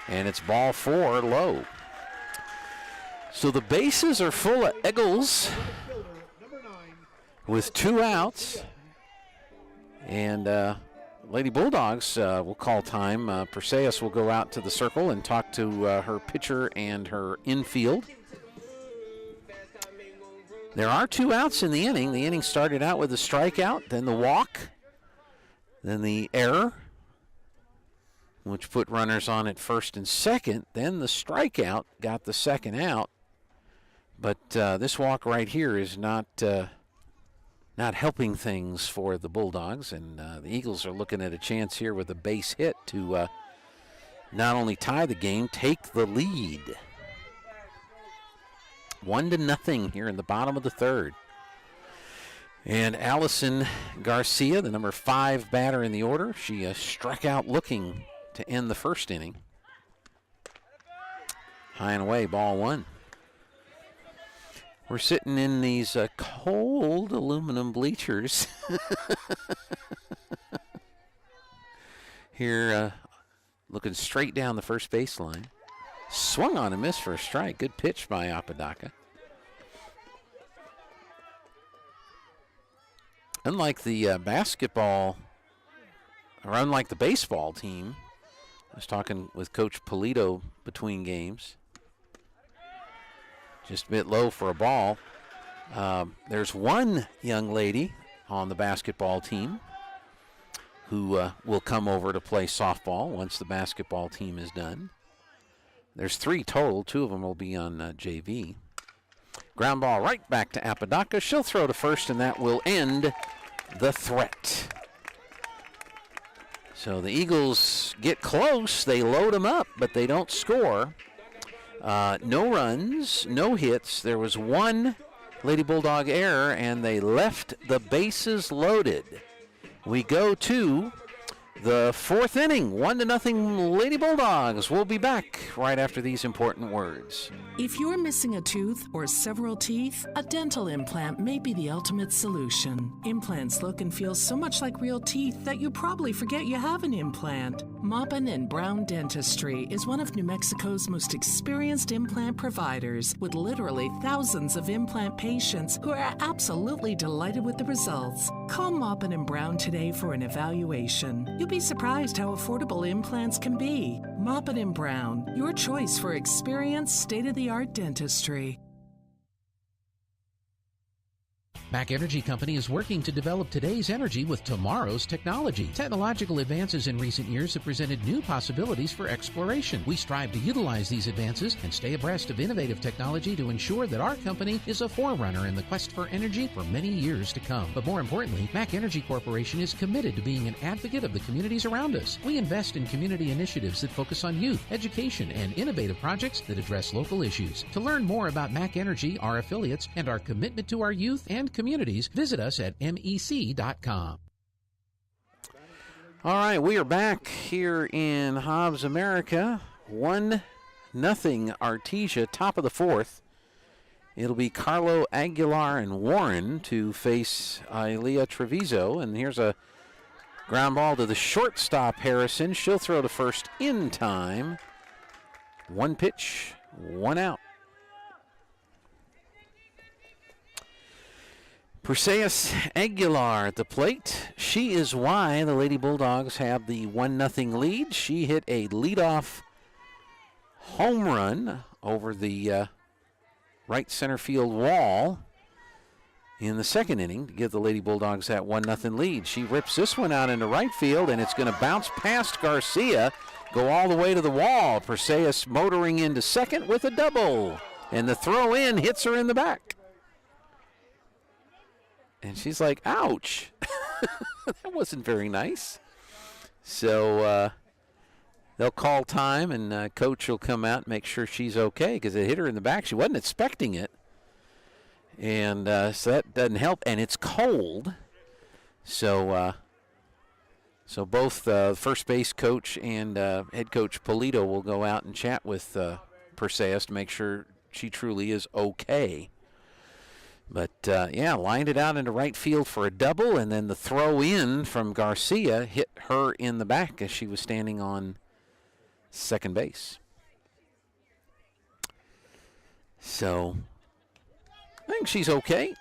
and it's ball 4 low. So the bases are full of Eagles with 2 outs. And Lady Bulldogs will call time. Perseus will go out to the circle and talk to her pitcher and her infield. There are 2 outs in the inning. The inning started out with a strikeout, then the walk, then the error, which put runners on at first and second. Then the strikeout got the second out. But this walk right here is not helping things for the Bulldogs, and the Eagles are looking at a chance here with a base hit to not only tie the game, take the lead. 1-0 here in the bottom of the third. And Allison Garcia, the number 5 batter in the order, she struck out looking to end the first inning. High and away, ball 1. We're sitting in these cold aluminum bleachers here, looking straight down the first baseline. Swung on and missed for a strike. Good pitch by Apodaca. Unlike the basketball, or unlike the baseball team, I was talking with Coach Polito between games. Just a bit low for a ball. There's one young lady on the basketball team who will come over to play softball once the basketball team is done. There's 3 total. 2 of them will be on JV. Ground ball right back to Apodaca. She'll throw to first, and that will end the threat. So the Eagles get close. They load them up, but they don't score. No runs, no hits. There was 1 Lady Bulldog error, and they left the bases loaded. We go to the 4th inning, 1-0 Lady Bulldogs. We'll be back right after these important words. If you're missing a tooth or several teeth, a dental implant may be the ultimate solution. Implants look and feel so much like real teeth that you probably forget you have an implant. Maupin and Brown Dentistry is one of New Mexico's most experienced implant providers, with literally thousands of implant patients who are absolutely delighted with the results. Call Maupin and Brown today for an evaluation. You'll be surprised how affordable implants can be. Maupin and Brown, your choice for experienced, state-of-the-art dentistry. Mac Energy Company is working to develop today's energy with tomorrow's technology. Technological advances in recent years have presented new possibilities for exploration. We strive to utilize these advances and stay abreast of innovative technology to ensure that our company is a forerunner in the quest for energy for many years to come. But more importantly, Mac Energy Corporation is committed to being an advocate of the communities around us. We invest in community initiatives that focus on youth, education, and innovative projects that address local issues. To learn more about Mac Energy, our affiliates, and our commitment to our youth and communities, visit us at mec.com. All right, we are back here in Hobbs, America. 1-0 Artesia, top of the 4th. It'll be Carlo Aguilar and Warren to face Ilea Treviso, and here's a ground ball to the shortstop, Harrison. She'll throw to first in time. 1 pitch, 1 out. Perseus Aguilar at the plate. She is why the Lady Bulldogs have the 1-0 lead. She hit a leadoff home run over the right center field wall in the 2nd inning to give the Lady Bulldogs that 1-0 lead. She rips this one out into right field, and it's going to bounce past Garcia, go all the way to the wall. Perseus motoring into second with a double, and the throw in hits her in the back. And she's like, ouch. That wasn't very nice. So they'll call time, and coach will come out and make sure she's okay because it hit her in the back. She wasn't expecting it. And so that doesn't help. And it's cold. So both first base coach and head coach Polito will go out and chat with Perseus to make sure she truly is okay. But, lined it out into right field for a double, and then the throw in from Garcia hit her in the back as she was standing on second base. So I think she's okay.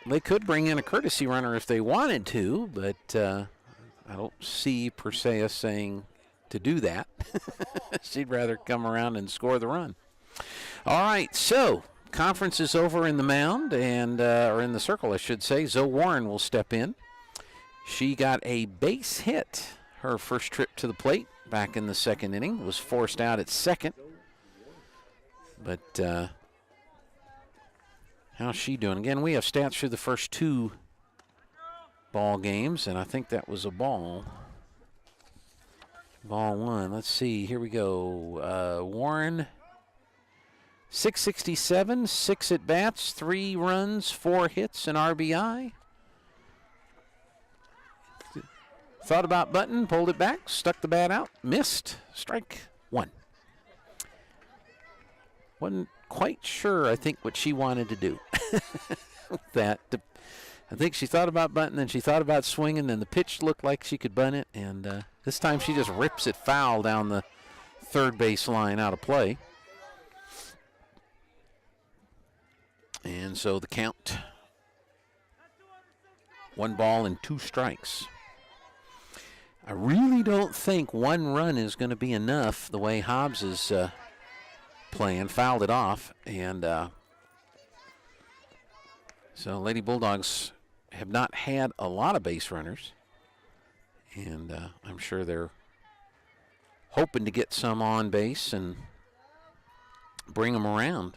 They could bring in a courtesy runner if they wanted to, but I don't see Perseus saying to do that. She'd rather come around and score the run. All right, so conference is over in the mound, and or in the circle, I should say. Zoe Warren will step in. She got a base hit her first trip to the plate back in the second inning. Was forced out at second. But how's she doing? Again, we have stats through the first 2 ball games, and I think that was a ball. Ball 1. Let's see. Here we go. Warren, 667, 6 at-bats, 3 runs, 4 hits, and RBI. Thought about button, pulled it back, stuck the bat out, missed. Strike 1. Wasn't quite sure, I think, what she wanted to do. I think she thought about bunting, and she thought about swinging, and the pitch looked like she could bunt it, and this time she just rips it foul down the third base line out of play. And so the count, 1 ball and 2 strikes. I really don't think 1 run is going to be enough the way Hobbs is playing. Fouled it off, and so Lady Bulldogs have not had a lot of base runners, and I'm sure they're hoping to get some on base and bring them around.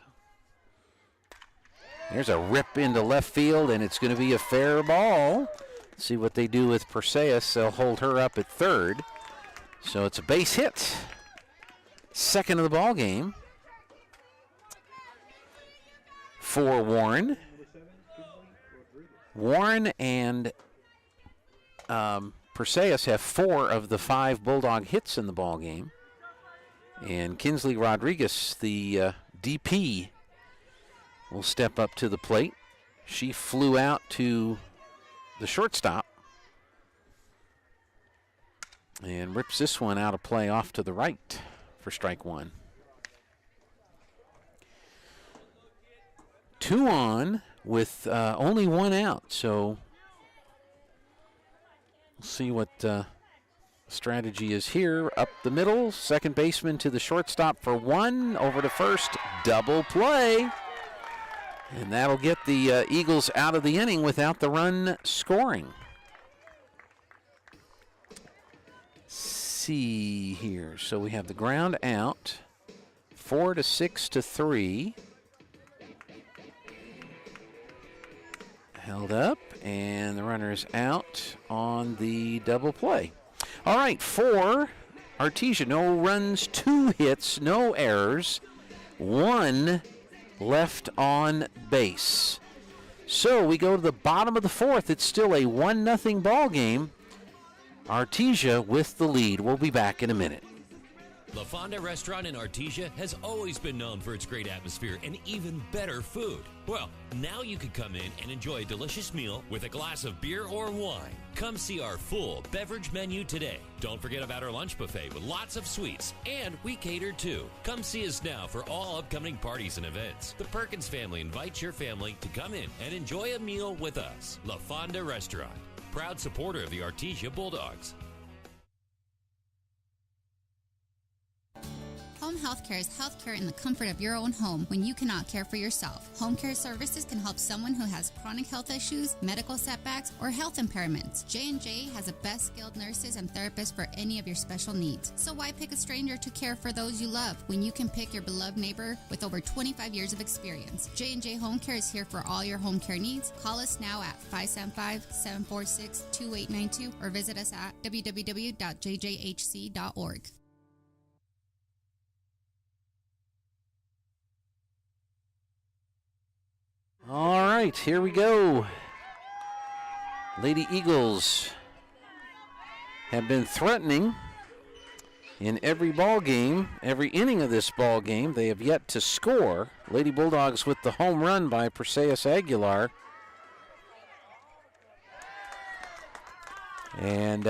There's a rip into left field, and it's going to be a fair ball. Let's see what they do with Perseus. They'll hold her up at third. So it's a base hit. Second of the ball game for Warren. Warren and Perseus have 4 of the 5 Bulldog hits in the ball game. And Kinsley Rodriguez, the DP, will step up to the plate. She flew out to the shortstop and rips this one out of play off to the right for strike 1. 2 on with only 1 out, so we'll see what strategy is here. Up the middle, second baseman to the shortstop for 1, over to first, double play. And that'll get the Eagles out of the inning without the run scoring. See here. So we have the ground out. 4-6-3. Held up, and the runner is out on the double play. All right, for Artesia, no runs, 2 hits, no errors, 1 left on base. So we go to the bottom of the 4th. It's still a 1-0 ball game. Artesia with the lead. We'll be back in a minute. La Fonda Restaurant in Artesia has always been known for its great atmosphere and even better food. Well, now you can come in and enjoy a delicious meal with a glass of beer or wine. Come see our full beverage menu today. Don't forget about our lunch buffet with lots of sweets, and we cater too. Come see us now for all upcoming parties and events. The Perkins family invites your family to come in and enjoy a meal with us. La Fonda Restaurant, proud supporter of the Artesia Bulldogs. Home healthcare is healthcare in the comfort of your own home when you cannot care for yourself. Home care services can help someone who has chronic health issues, medical setbacks, or health impairments. J&J has the best skilled nurses and therapists for any of your special needs. So why pick a stranger to care for those you love when you can pick your beloved neighbor with over 25 years of experience? J&J Home Care is here for all your home care needs. Call us now at 575-746-2892 or visit us at www.jjhc.org. All right, here we go. Lady Eagles have been threatening in every ball game, every inning of this ball game. They have yet to score. Lady Bulldogs with the home run by Perseus Aguilar. And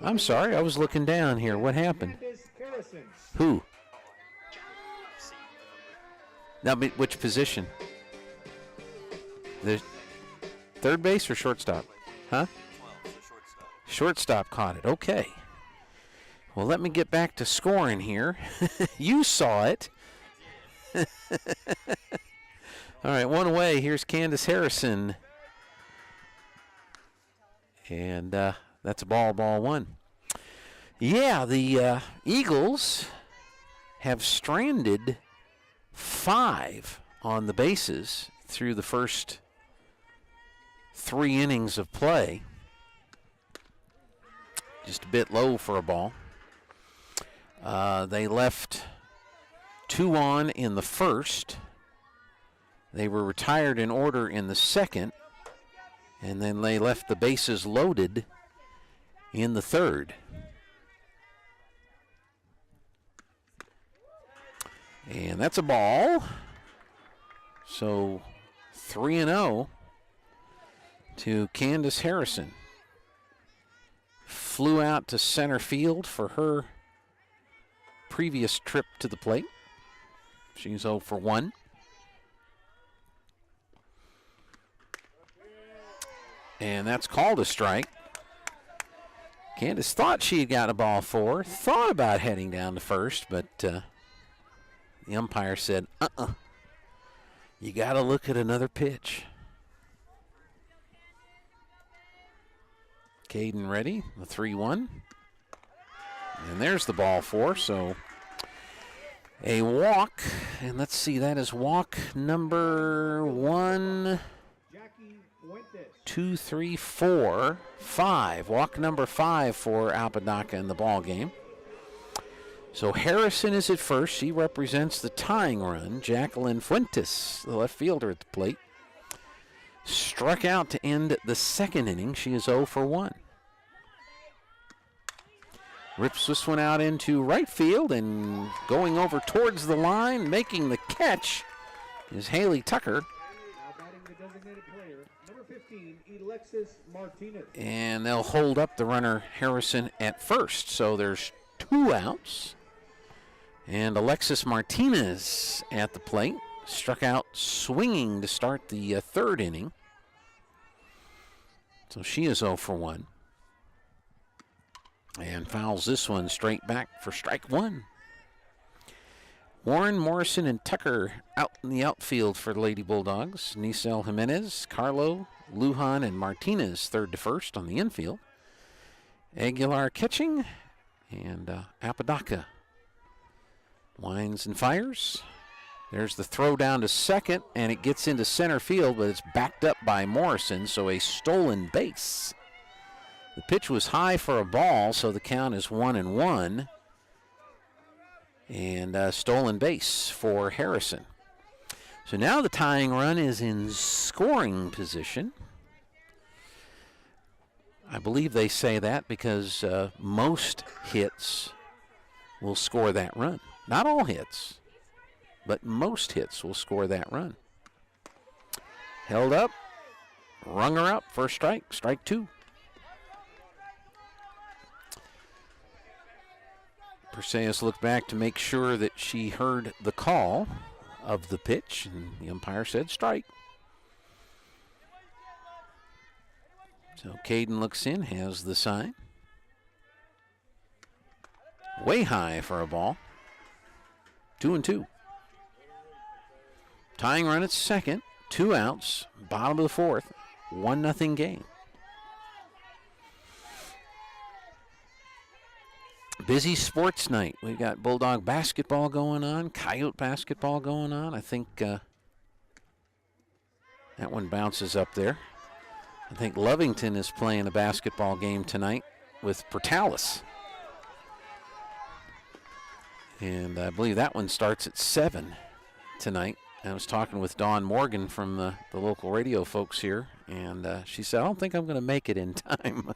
I'm sorry, I was looking down here. What happened? Who? Now, which position? The third base or shortstop? Huh? Shortstop caught it. Okay. Well, let me get back to scoring here. You saw it. All right, one away. Here's Candace Harrison. And that's a ball one. Yeah, the Eagles have stranded 5 on the bases through the first 3 innings of play. Just a bit low for a ball. They left 2 on in the first. They were retired in order in the second. And then they left the bases loaded in the third. And that's a ball. So 3-0 to Candace Harrison. Flew out to center field for her previous trip to the plate. She's 0 for 1. And that's called a strike. Candace thought she had got a ball 4, thought about heading down to first, but the umpire said, you got to look at another pitch. Caden ready, the 3-1. And there's the ball 4, so a walk. And let's see, that is walk number 1, 2, 3, 4, 5. Walk number 5 for Apodaca in the ball game. So Harrison is at first. She represents the tying run. Jacqueline Fuentes, the left fielder at the plate, struck out to end the second inning. She is 0 for 1. Rips this one out into right field, and going over towards the line, making the catch, is Haley Tucker. Now batting the designated player, number 15, Alexis Martinez. And they'll hold up the runner Harrison at first. So there's 2 outs. And Alexis Martinez at the plate. Struck out swinging to start the third inning. So she is 0 for 1. And fouls this one straight back for strike 1. Warren, Morrison, and Tucker out in the outfield for the Lady Bulldogs. Nisel Jimenez, Carlo, Lujan, and Martinez third to first on the infield. Aguilar catching, and Apodaca winds and fires. There's the throw down to second, and it gets into center field, but it's backed up by Morrison, so a stolen base. The pitch was high for a ball, so the count is 1-1. And stolen base for Harrison. So now the tying run is in scoring position. I believe they say that because most hits will score that run. Not all hits, but most hits will score that run. Held up, rung her up, first strike, strike 2. Perseus looked back to make sure that she heard the call of the pitch, and the umpire said strike. So Caden looks in, has the sign. Way high for a ball. 2-2. Tying run at second, 2 outs, bottom of the fourth, 1-0 game. Busy sports night. We've got Bulldog basketball going on, Coyote basketball going on. I think that one bounces up there. I think Lovington is playing a basketball game tonight with Portales. And I believe that one starts at 7 tonight. I was talking with Dawn Morgan from the local radio folks here, and she said, I don't think I'm going to make it in time.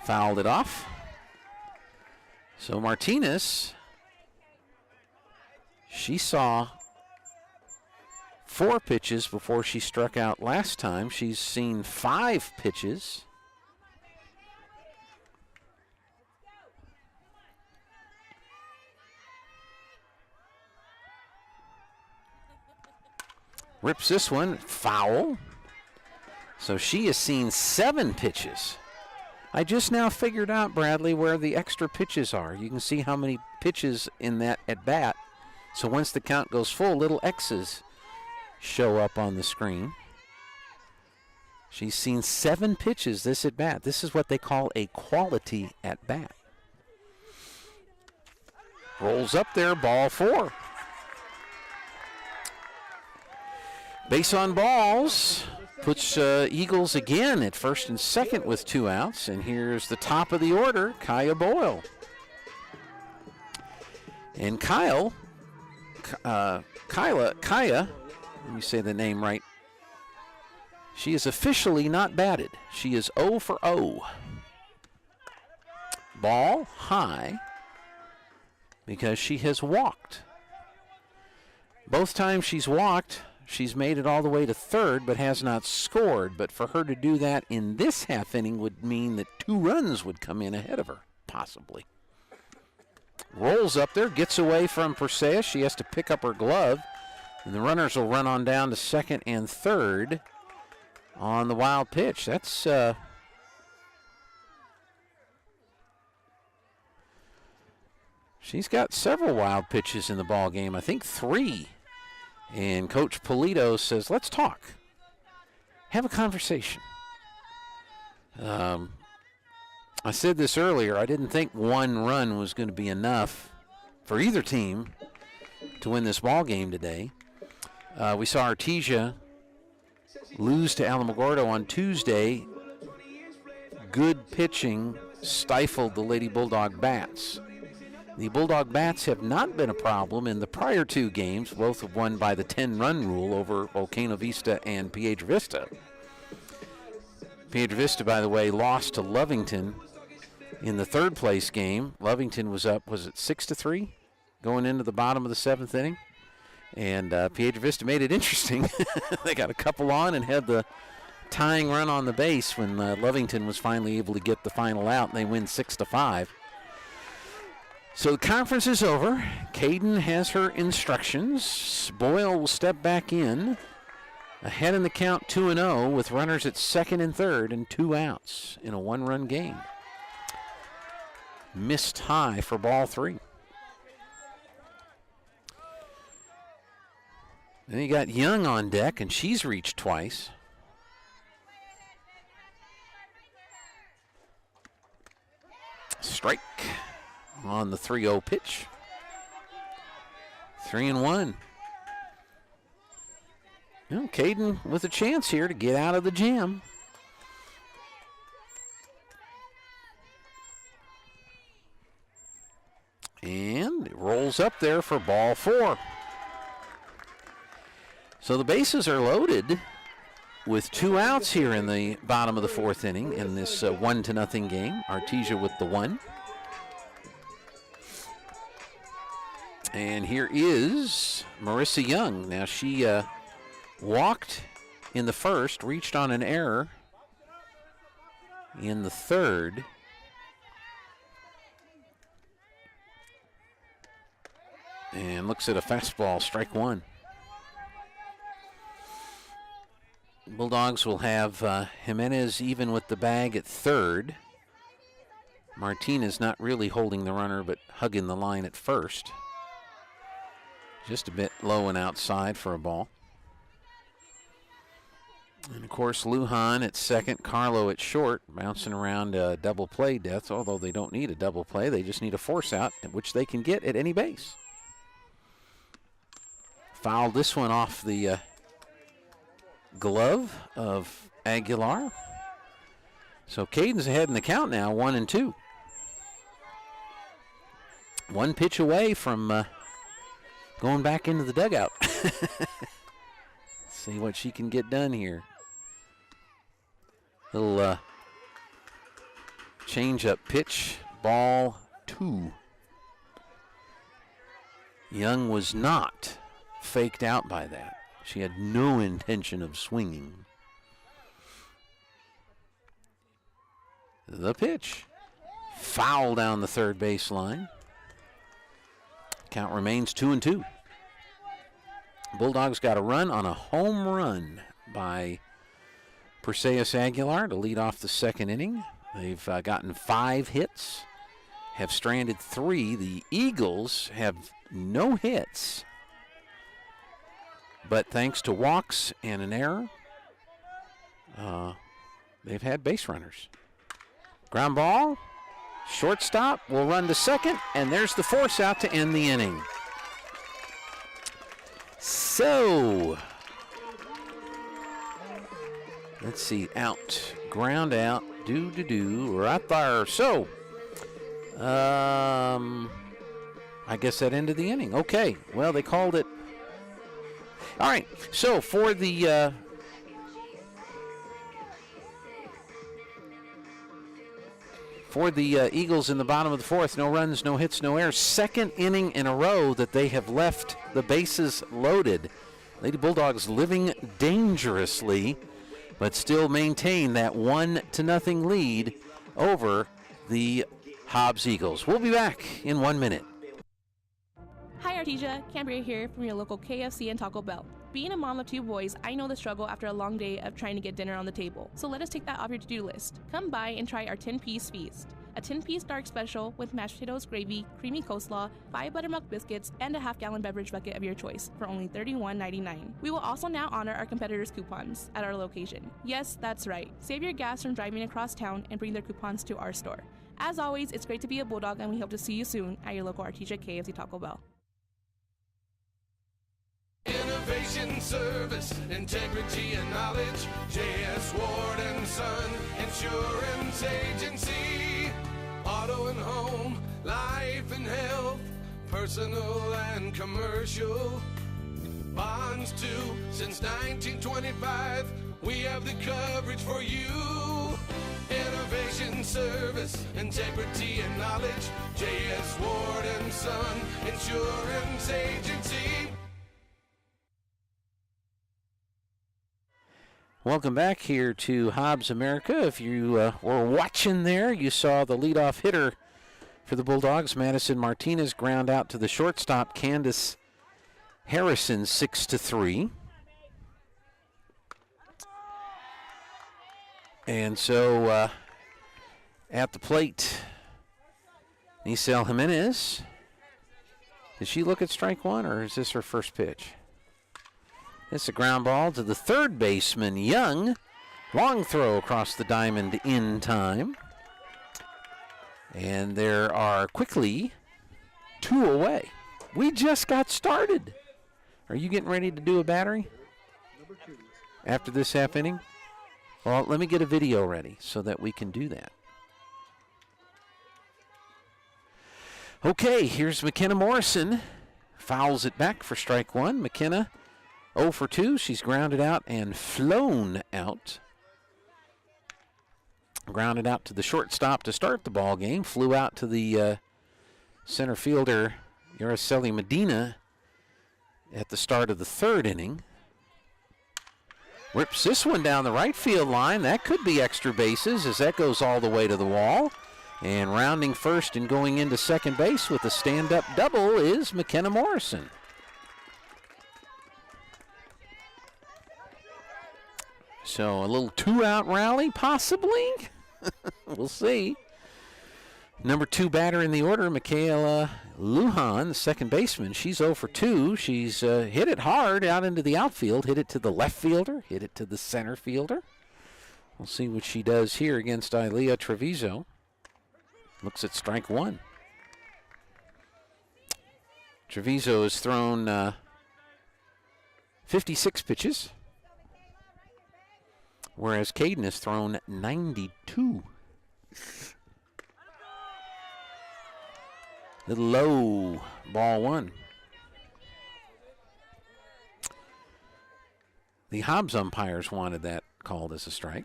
Fouled it off. So Martinez, she saw 4 pitches before she struck out last time. She's seen 5 pitches. Rips this one, foul. So she has seen 7 pitches. I just now figured out, Bradley, where the extra pitches are. You can see how many pitches in that at bat. So once the count goes full, little X's show up on the screen. She's seen 7 pitches this at bat. This is what they call a quality at bat. Rolls up there, ball 4. Base on balls puts Eagles again at first and second with 2 outs. And here's the top of the order, Kaya Boyle. And Kaya, let me say the name right. She is officially not batted. She is 0 for 0. Ball high because she has walked. Both times she's walked, she's made it all the way to third but has not scored. But for her to do that in this half inning would mean that 2 runs would come in ahead of her, possibly. Rolls up there, gets away from Perseus. She has to pick up her glove. And the runners will run on down to second and third on the wild pitch. That's she's got several wild pitches in the ball game. I think 3. And Coach Polito says, let's talk. Have a conversation. I said this earlier. I didn't think 1 run was going to be enough for either team to win this ball game today. We saw Artesia lose to Alamogordo on Tuesday. Good pitching stifled the Lady Bulldog Bats. The Bulldog Bats have not been a problem in the prior 2 games. Both have won by the 10-run rule over Volcano Vista and Piedra Vista. Piedra Vista, by the way, lost to Lovington in the 3rd place game. Lovington was up, was it 6-3 going into the bottom of the 7th inning? And Piedra Vista made it interesting. They got a couple on and had the tying run on the base when Lovington was finally able to get the final out, and they win 6-5. So the conference is over. Caden has her instructions. Boyle will step back in. Ahead in the count 2-0 with runners at second and third and 2 outs in a 1-run game. Missed high for ball 3. Then you got Young on deck, and she's reached twice. Strike on the 3-0 pitch. 3-1. Well, Caden with a chance here to get out of the jam. And it rolls up there for ball 4. So the bases are loaded with 2 outs here in the bottom of the 4th inning in this 1-0 game. Artesia with the 1. And here is Marissa Young. Now she walked in the 1st, reached on an error in the 3rd. And looks at a fastball, strike 1. Bulldogs will have Jimenez even with the bag at 3rd. Martinez not really holding the runner but hugging the line at 1st. Just a bit low and outside for a ball. And, of course, Lujan at 2nd, Carlo at short, bouncing around double play deaths, although they don't need a double play. They just need a force out, which they can get at any base. Fouled this one off the glove of Aguilar. So Caden's ahead in the count now, 1-2. 1 pitch away from going back into the dugout. See what she can get done here. Little change-up pitch, ball 2. Young was not faked out by that. She had no intention of swinging. The pitch. Foul down the 3rd baseline. Count remains 2-2. Bulldogs got a run on a home run by Perseus Aguilar to lead off the second inning. They've gotten 5 hits, have stranded 3. The Eagles have no hits, but thanks to walks and an error, they've had base runners. Ground ball, shortstop will run to second, and there's the force out to end the inning. So, let's see, out, ground out, right there. So, I guess that ended the inning. Okay, well, they called it. All right, so for the Eagles in the bottom of the fourth, no runs, no hits, no errors. Second inning in a row that they have left the bases loaded. Lady Bulldogs living dangerously, but still maintain that 1-0 lead over the Hobbs Eagles. We'll be back in 1 minute. Hi Artesia, Cambria here from your local KFC and Taco Bell. Being a mom of 2 boys, I know the struggle after a long day of trying to get dinner on the table. So let us take that off your to-do list. Come by and try our 10-piece feast. A 10-piece dark special with mashed potatoes, gravy, creamy coleslaw, 5 buttermilk biscuits, and a half-gallon beverage bucket of your choice for only $31.99. We will also now honor our competitors' coupons at our location. Yes, that's right. Save your gas from driving across town and bring their coupons to our store. As always, it's great to be a Bulldog, and we hope to see you soon at your local Artesia KFC Taco Bell. Innovation, service, integrity, and knowledge. J.S. Ward and Son Insurance Agency. Auto and home, life and health, personal and commercial. Bonds too, since 1925. We have the coverage for you. Innovation, service, integrity, and knowledge. J.S. Ward and Son Insurance Agency. Welcome back here to Hobbs America. If you were watching there, you saw the leadoff hitter for the Bulldogs, Madison Martinez, ground out to the shortstop, Candace Harrison, 6-3. And so at the plate, Nisel Jimenez. Did she look at strike one, or is this her first pitch? It's a ground ball to the third baseman, Young. Long throw across the diamond in time. And there are quickly 2 away. We just got started. Are you getting ready to do a battery after this half inning? Well, let me get a video ready so that we can do that. Okay, here's McKenna Morrison. Fouls it back for strike one. McKenna 0 for 2. She's grounded out and flown out. Grounded out to the shortstop to start the ball game. Flew out to the center fielder, Araceli Medina, at the start of the third inning. Rips this one down the right field line. That could be extra bases as that goes all the way to the wall. And rounding first and going into second base with a stand-up double is McKenna Morrison. So a little 2-out rally, possibly. We'll see. Number 2 batter in the order, Michaela Lujan, the second baseman. She's 0 for 2. She's hit it hard out into the outfield, hit it to the left fielder, hit it to the center fielder. We'll see what she does here against Ilea Treviso. Looks at strike one. Treviso has thrown 56 pitches, whereas Caden has thrown 92. Little low, ball one. The Hobbs umpires wanted that called as a strike.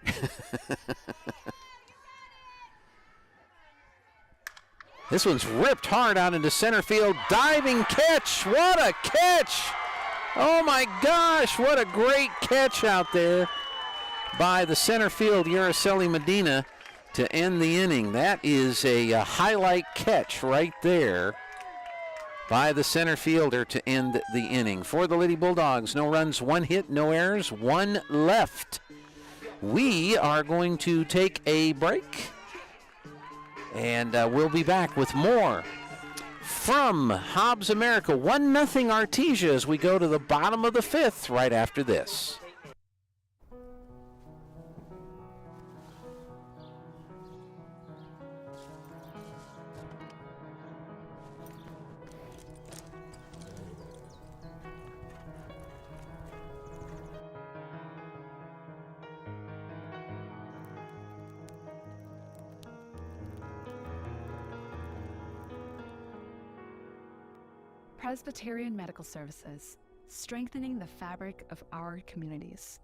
This one's ripped hard out into center field. Diving catch. What a catch. Oh my gosh, what a great catch out there by the center field, Araceli Medina, to end the inning. That is a highlight catch right there by the center fielder to end the inning. For the Lady Bulldogs, no runs, 1 hit, no errors, 1 left. We are going to take a break, and we'll be back with more from Hobbs America. 1-0 Artesia as we go to the bottom of the 5th right after this. Presbyterian Medical Services, strengthening the fabric of our communities.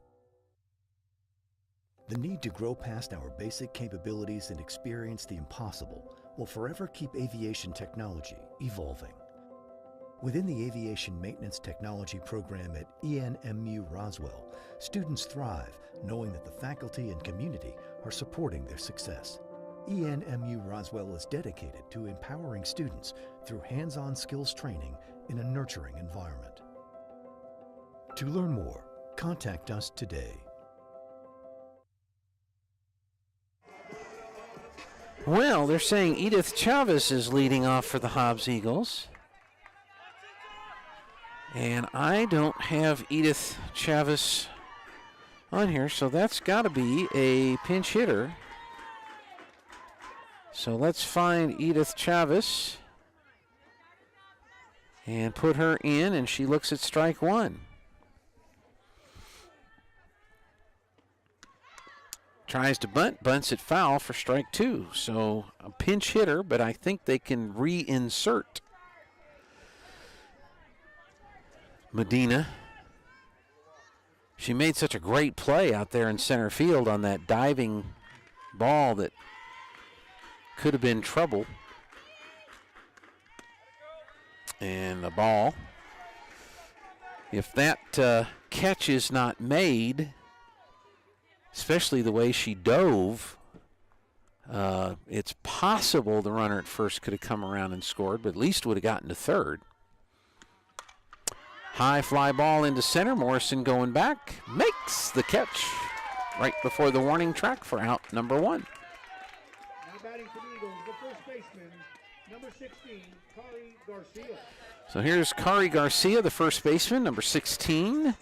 The need to grow past our basic capabilities and experience the impossible will forever keep aviation technology evolving. Within the Aviation Maintenance Technology program at ENMU Roswell, students thrive knowing that the faculty and community are supporting their success. ENMU Roswell is dedicated to empowering students through hands-on skills training in a nurturing environment. To learn more, contact us today. Well, they're saying Edith Chavez is leading off for the Hobbs Eagles. And I don't have Edith Chavez on here, so that's got to be a pinch hitter. So let's find Edith Chavez and put her in, and she looks at strike 1. Tries to bunt, bunts it foul for strike 2. So a pinch hitter, but I think they can reinsert Medina. She made such a great play out there in center field on that diving ball that could have been trouble. And the ball, if that catch is not made, especially the way she dove, it's possible the runner at first could have come around and scored, but at least would have gotten to third. High fly ball into center. Morrison going back, makes the catch right before the warning track for out number 1. Now batting for the Eagles, the first baseman, number 16, Kari Garcia. So here's Kari Garcia, the first baseman, number 16.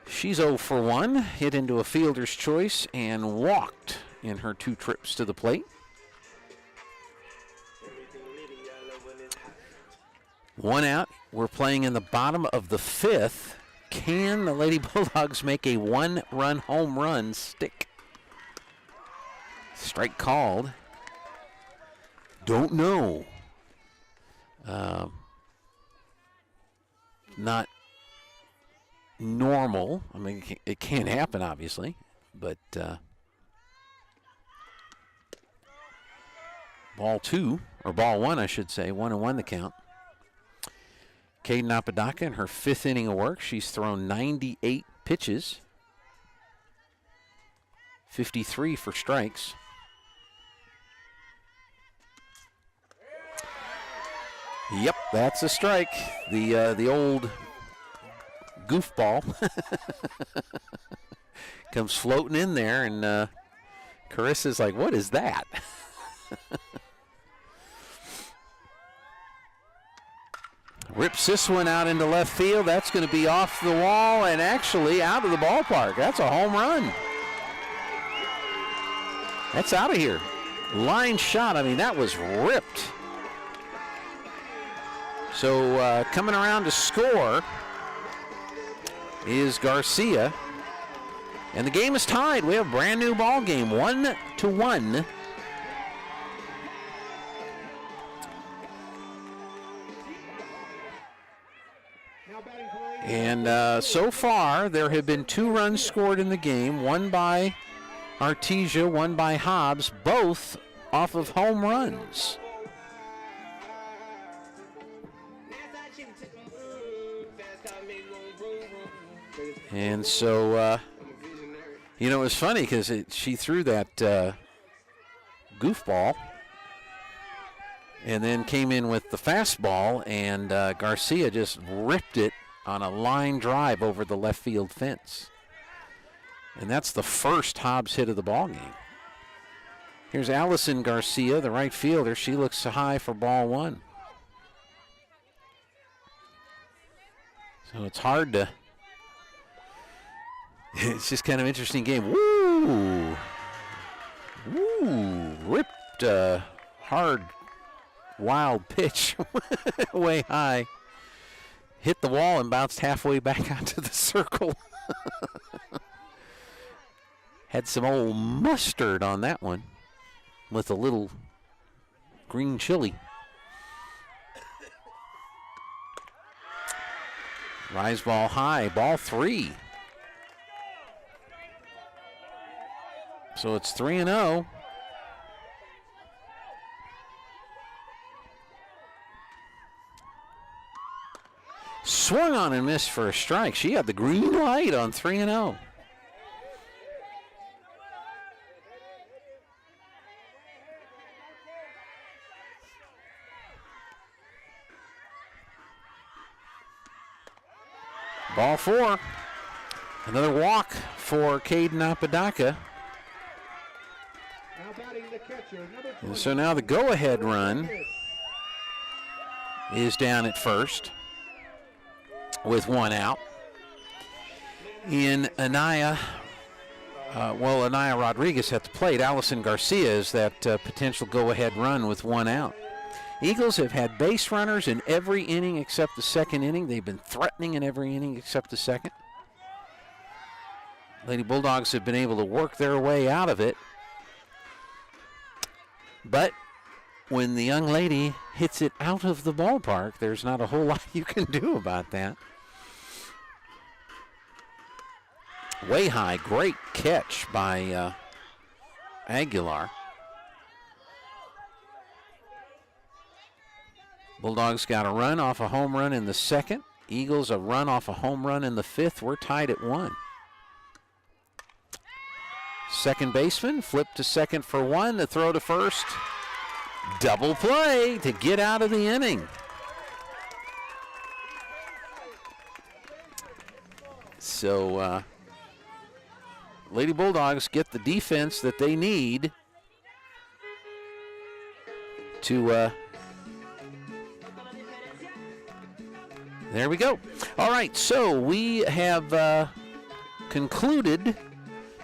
She's 0 for 1, hit into a fielder's choice and walked in her 2 trips to the plate. One out. We're playing in the bottom of the 5th. Can the Lady Bulldogs make a 1-run home run stick? Strike called. Don't know. Not normal. I mean, it can't happen, obviously, but ball 2, or ball 1, I should say, 1-1 the count. Caden Apodaca in her 5th inning of work. She's thrown 98 pitches, 53 for strikes. Yep, that's a strike. The old goofball comes floating in there, and Carissa's like, what is that? Rips this one out into left field. That's going to be off the wall and actually out of the ballpark. That's a home run. That's out of here. Line shot. I mean, that was ripped. So coming around to score is Garcia. And the game is tied. We have a brand new ball game, 1-1. And so far, there have been 2 runs scored in the game, one by Artesia, one by Hobbs, both off of home runs. And so, you know, it was funny because she threw that goofball, and then came in with the fastball, and Garcia just ripped it on a line drive over the left field fence. And that's the first Hobbs hit of the ball game. Here's Allison Garcia, the right fielder. She looks high for ball one. So it's hard to, it's just kind of an interesting game. Woo! Woo! Ripped hard, wild pitch way high. Hit the wall and bounced halfway back onto the circle. Had some old mustard on that one with a little green chili. Rise ball high, ball 3. So it's 3-0. Swung on and missed for a strike. She had the green light on 3-0. Ball 4. Another walk for Caden Apodaca. And so now the go-ahead run is down at first with 1 out. In Anaya Rodriguez at the plate. Allison Garcia is that potential go-ahead run with 1 out. Eagles have had base runners in every inning except the second inning. They've been threatening in every inning except the second. Lady Bulldogs have been able to work their way out of it. But when the young lady hits it out of the ballpark, there's not a whole lot you can do about that. Way high, great catch by Aguilar. Bulldogs got a run off a home run in the second. Eagles a run off a home run in the 5th. We're tied at 1. Second baseman flipped to second for 1. The throw to first. Double play to get out of the inning. So Lady Bulldogs get the defense that they need to there we go. All right, so we have concluded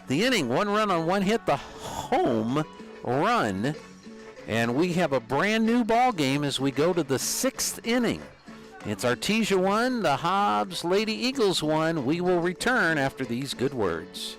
the inning. 1 run on 1 hit, the home run. And we have a brand new ball game as we go to the 6th inning. It's Artesia 1, the Hobbs Lady Eagles 1. We will return after these good words.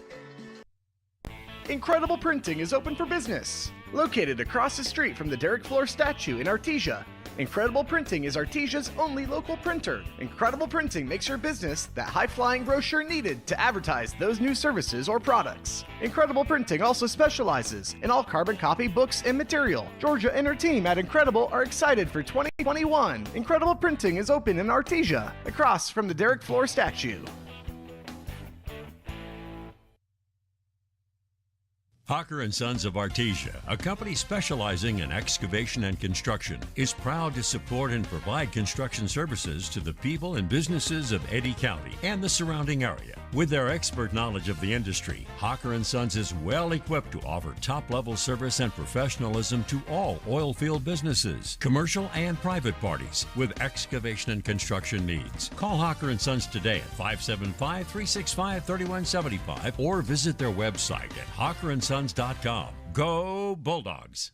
Incredible Printing is open for business. Located across the street from the Derek Floor statue in Artesia, Incredible Printing is Artesia's only local printer. Incredible Printing makes your business that high-flying brochure needed to advertise those new services or products. Incredible Printing also specializes in all carbon copy books and material. Georgia and her team at Incredible are excited for 2021. Incredible Printing is open in Artesia, across from the Derek Floor statue. Hocker & Sons of Artesia, a company specializing in excavation and construction, is proud to support and provide construction services to the people and businesses of Eddy County and the surrounding area. With their expert knowledge of the industry, Hocker & Sons is well equipped to offer top-level service and professionalism to all oil field businesses, commercial and private parties with excavation and construction needs. Call Hocker & Sons today at 575-365-3175 or visit their website at hockerandsons.com. Go Bulldogs!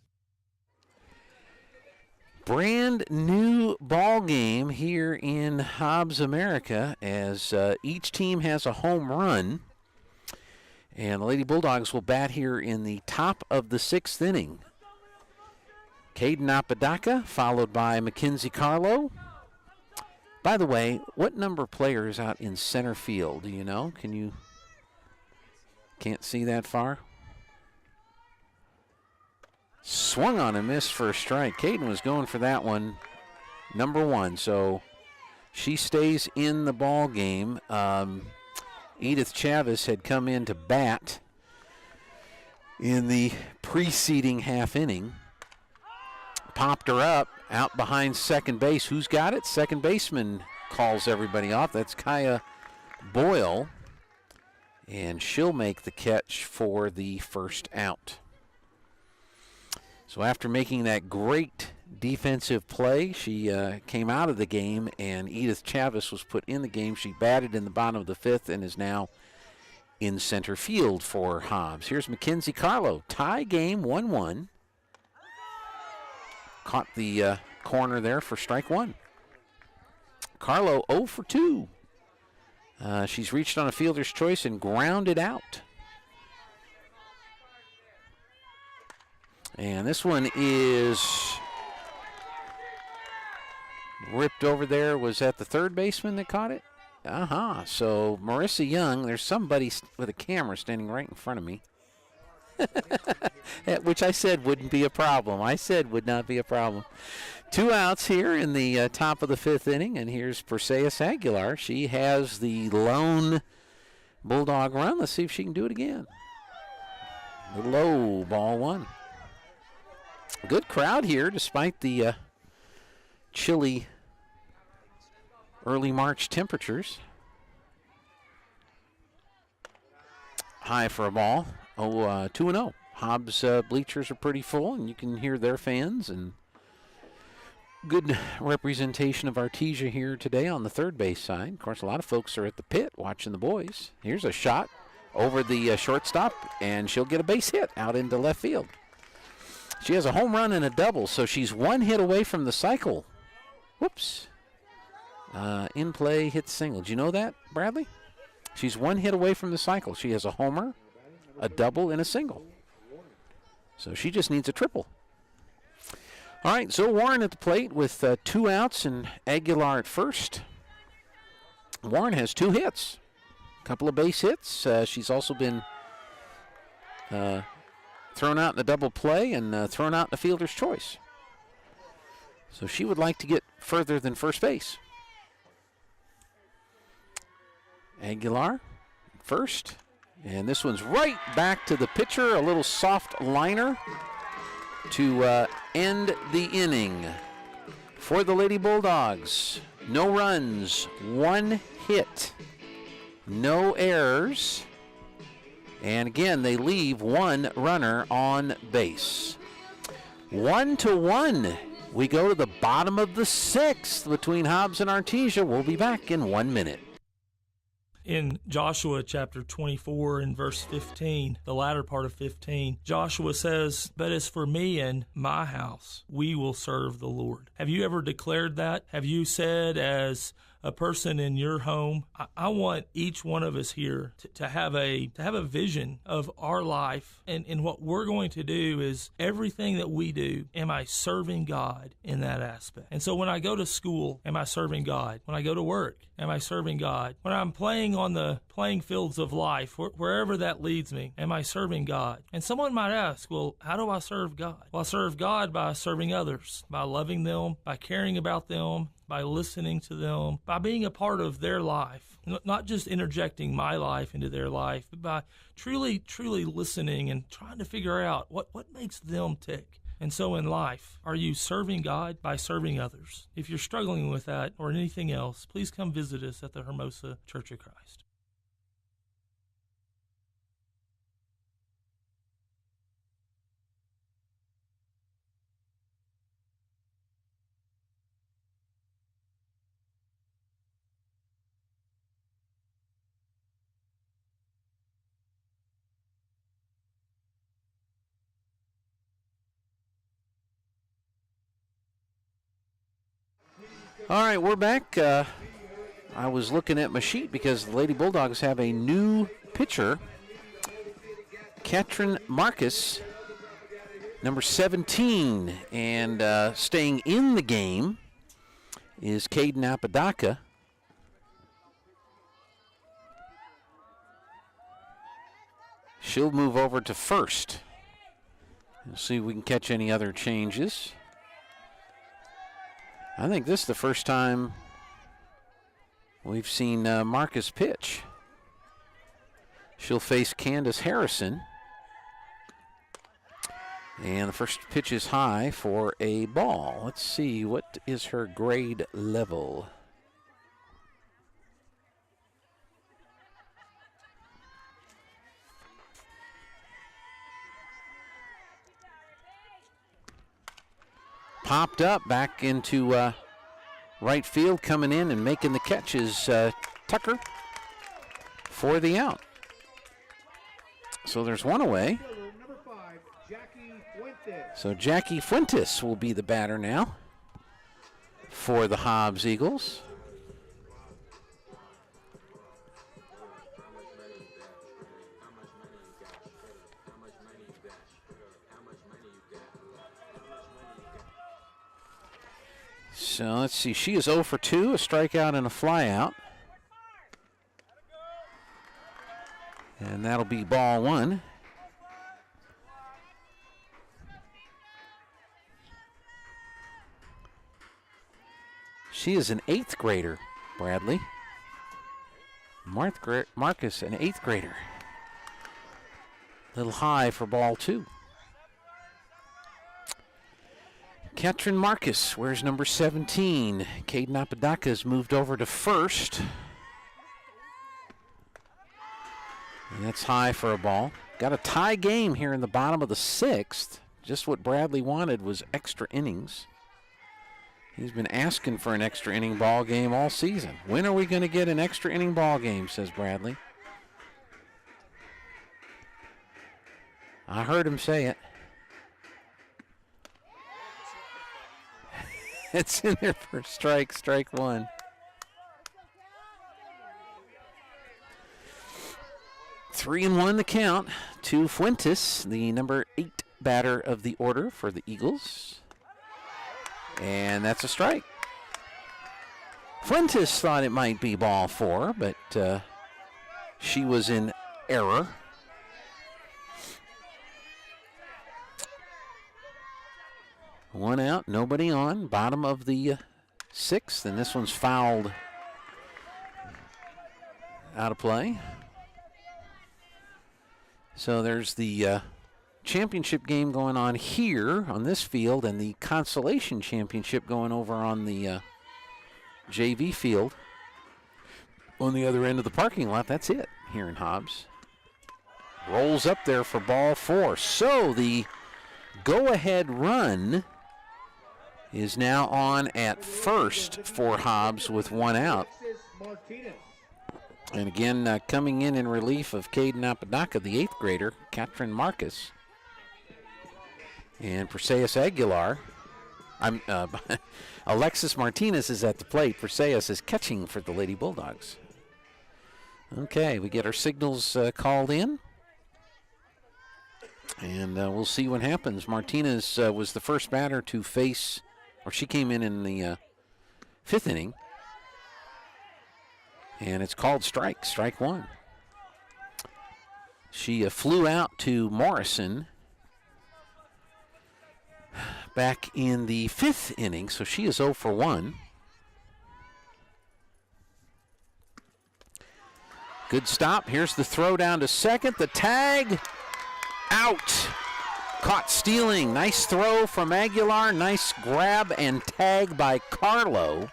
Brand new ball game here in Hobbs America as each team has a home run. And the Lady Bulldogs will bat here in the top of the 6th inning. Caden Apodaca followed by Mackenzie Carlo. By the way, what number player is out in center field? Do you know? Can't see that far? Swung on and missed for a strike. Caden was going for that one, number 1. So she stays in the ball game. Edith Chavez had come in to bat in the preceding half inning. Popped her up, Out behind second base. Who's got it? Second baseman calls everybody off. That's Kaya Boyle. And she'll make the catch for the first out. So after making that great defensive play, she came out of the game, and Edith Chavis was put in the game. She batted in the bottom of the fifth and is now in center field for Hobbs. Here's Mackenzie Carlo. Tie game, 1-1. Caught the corner there for strike one. Carlo 0 for 2. She's reached on a fielder's choice and grounded out. And this one is ripped over there. Was that the third baseman that caught it? So Marissa Young, there's somebody with a camera standing right in front of me. Which I said wouldn't be a problem. I said would not be a problem. 2 outs here in the top of the fifth inning, and here's Perseus Aguilar. She has the lone Bulldog run. Let's see if she can do it again. The low, ball one. Good crowd here despite the chilly early March temperatures. High for a ball. 2-0. Hobbs bleachers are pretty full, and you can hear their fans. And good representation of Artesia here today on the third base side. Of course, a lot of folks are at the pit watching the boys. Here's a shot over the shortstop, and she'll get a base hit out into left field. She has a home run and a double, so she's one hit away from the cycle. Whoops. In play, hit single. Did you know that, Bradley? She's one hit away from the cycle. She has a homer, a double, and a single. So she just needs a triple. All right, so Warren at the plate with 2 outs and Aguilar at first. Warren has 2 hits, a couple of base hits. She's also been thrown out in the double play and thrown out in the fielder's choice. So she would like to get further than first base. Aguilar first. And this one's right back to the pitcher. A little soft liner to end the inning. For the Lady Bulldogs, no runs, 1 hit, no errors. And again, they leave 1 runner on base. 1-1. We go to the bottom of the 6th between Hobbs and Artesia. We'll be back in 1 minute. In Joshua chapter 24 and verse 15, the latter part of 15, Joshua says, "But as for me and my house, we will serve the Lord." Have you ever declared that? Have you said as a person in your home, I want each one of us here to have a vision of our life, and what we're going to do is everything that we do, am I serving God in that aspect? And so when I go to school, am I serving God? When I go to work, am I serving God? When I'm playing on the playing fields of life, wherever that leads me, am I serving God? And someone might ask, well, how do I serve God? Well, I serve God by serving others, by loving them, by caring about them, by listening to them, by being a part of their life, not just interjecting my life into their life, but by truly listening and trying to figure out what makes them tick. And so in life, are you serving God by serving others? If you're struggling with that or anything else, please come visit us at the Hermosa Church of Christ. All right, we're back. I was looking at my sheet because the Lady Bulldogs have a new pitcher, Katrin Marcus, number 17. And staying in the game is Caden Apodaca. She'll move over to first. We'll see if we can catch any other changes. I think this is the first time we've seen Marcus pitch. She'll face Candace Harrison. And the first pitch is high for a ball. Let's see, what is her grade level? Popped up back into right field, coming in and making the catch is Tucker for the out. So there's one away. So Jackie Fuentes will be the batter now for the Hobbs Eagles. So let's see, she is 0 for 2, a strikeout and a flyout. And that'll be ball one. She is an 8th grader, Bradley. Marcus, an 8th grader. Little high for ball two. Katrin Marcus wears number 17. Caden Apodaca has moved over to first. And that's high for a ball. Got a tie game here in the bottom of the 6th. Just what Bradley wanted was extra innings. He's been asking for an extra inning ball game all season. When are we going to get an extra inning ball game, says Bradley. I heard him say it. It's in there for strike one. Three and one the count to Fuentes, the number 8 batter of the order for the Eagles. And that's a strike. Fuentes thought it might be ball 4, but she was in error. One out, nobody on. Bottom of the 6th, and this one's fouled out of play. So there's the championship game going on here on this field, and the consolation championship going over on the JV field on the other end of the parking lot. That's it here in Hobbs. Rolls up there for ball 4. So the go-ahead run is now on at first for Hobbs with one out. And again, coming in relief of Caden Apodaca, the 8th grader, Katrin Marcus. And Perseus Aguilar. Alexis Martinez is at the plate. Perseus is catching for the Lady Bulldogs. Okay, we get our signals called in. And we'll see what happens. Martinez was the first batter to face, or she came in the 5th inning. And it's called strike one. She flew out to Morrison back in the 5th inning, so she is 0 for 1. Good stop. Here's the throw down to second. The tag. Out. Caught stealing. Nice throw from Aguilar. Nice grab and tag by Carlo.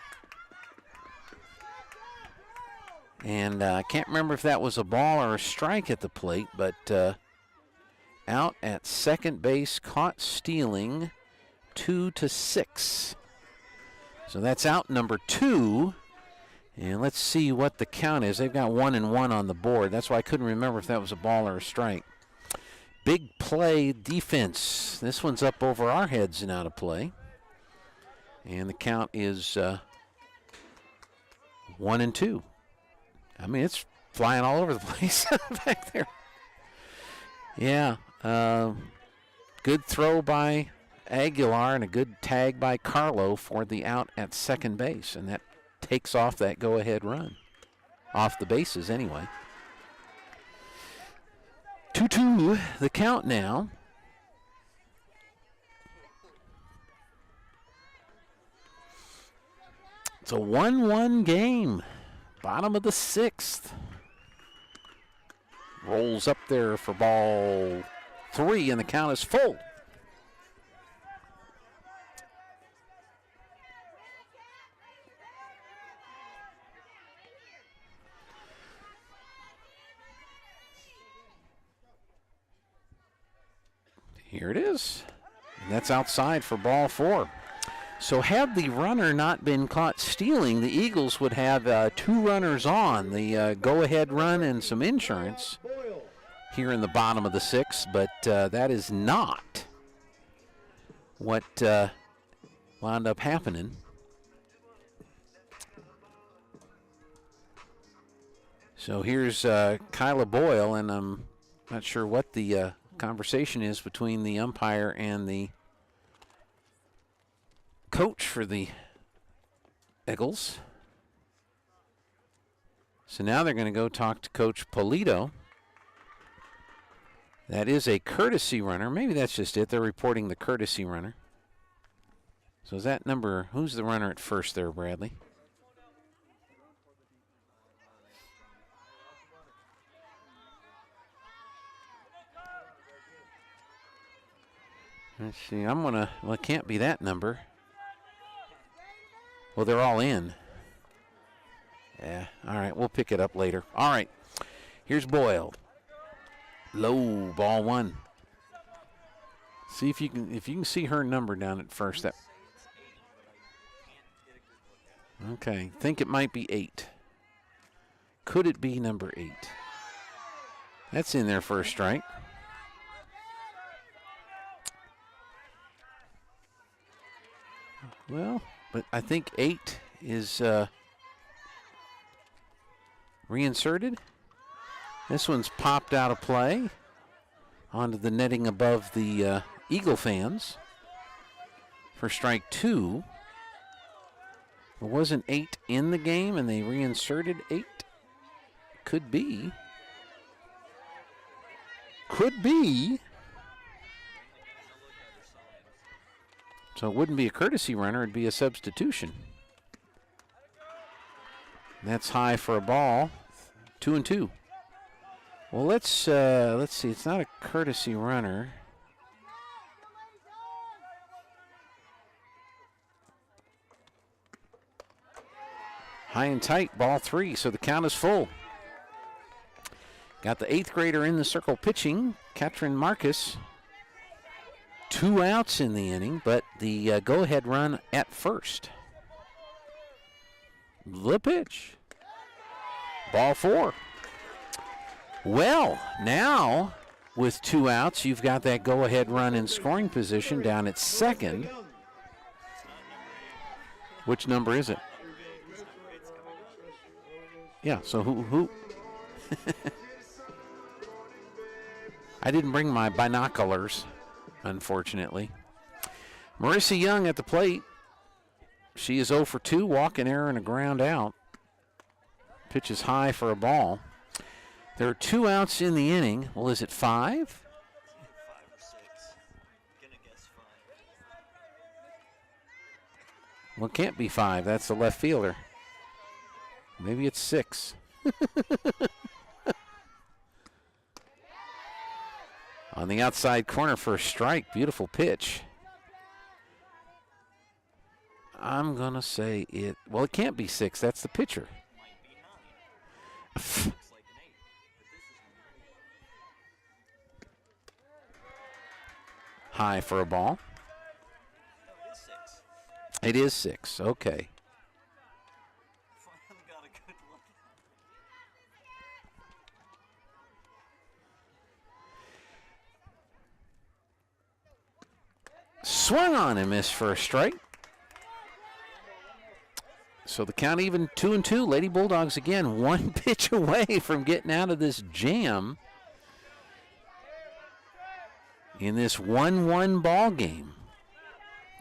And I can't remember if that was a ball or a strike at the plate, but out at second base, caught stealing, 2-6. So that's out number 2. And let's see what the count is. They've got 1-1 on the board. That's why I couldn't remember if that was a ball or a strike. Big play defense. This one's up over our heads and out of play. And the count is 1-2. I mean, it's flying all over the place back there. Yeah. Good throw by Aguilar and a good tag by Carlo for the out at second base. And that takes off that go-ahead run. Off the bases anyway. 2-2 the count now. It's a 1-1 game. Bottom of the 6th. Rolls up there for ball 3, and the count is full. Here it is. And that's outside for ball 4. So had the runner not been caught stealing, the Eagles would have 2 runners on, the go-ahead run and some insurance here in the bottom of the 6th, but that is not what wound up happening. So here's Kyla Boyle, and I'm not sure what the conversation is between the umpire and the coach for the Eagles. So now they're going to go talk to Coach Polito. That is a courtesy runner. Maybe that's just it. They're reporting the courtesy runner. So is that number, who's the runner at first there, Bradley? Let's see, well, it can't be that number. Well, they're all in. Yeah, all right, we'll pick it up later. All right, here's Boyle. Low, ball 1. See if you can see her number down at first. That. Okay, think it might be 8. Could it be number 8? That's in there for a strike. Well, but I think 8 is reinserted. This one's popped out of play onto the netting above the Eagle fans for strike 2. There wasn't 8 in the game, and they reinserted 8. Could be. Could be. So it wouldn't be a courtesy runner, it'd be a substitution. That's high for a ball. 2-2. Well, let's see. It's not a courtesy runner. High and tight, ball 3, so the count is full. Got the 8th grader in the circle pitching, Katrin Marcus. 2 outs in the inning, but the go-ahead run at first. The pitch. Ball 4. Well, now with 2 outs, you've got that go-ahead run in scoring position down at second. Which number is it? Yeah, so who? I didn't bring my binoculars, unfortunately. Marissa Young at the plate. She is 0 for 2, walking error and a ground out. Pitch is high for a ball. There are 2 outs in the inning. Well, is it 5? Well, it can't be 5. That's the left fielder. Maybe it's 6. On the outside corner for a strike. Beautiful pitch. I'm going to say it. Well, it can't be 6. That's the pitcher. High for a ball. It is 6. Okay. Swung on and missed for a strike. So the count even 2-2. Lady Bulldogs again 1 pitch away from getting out of this jam in this 1-1 ball game.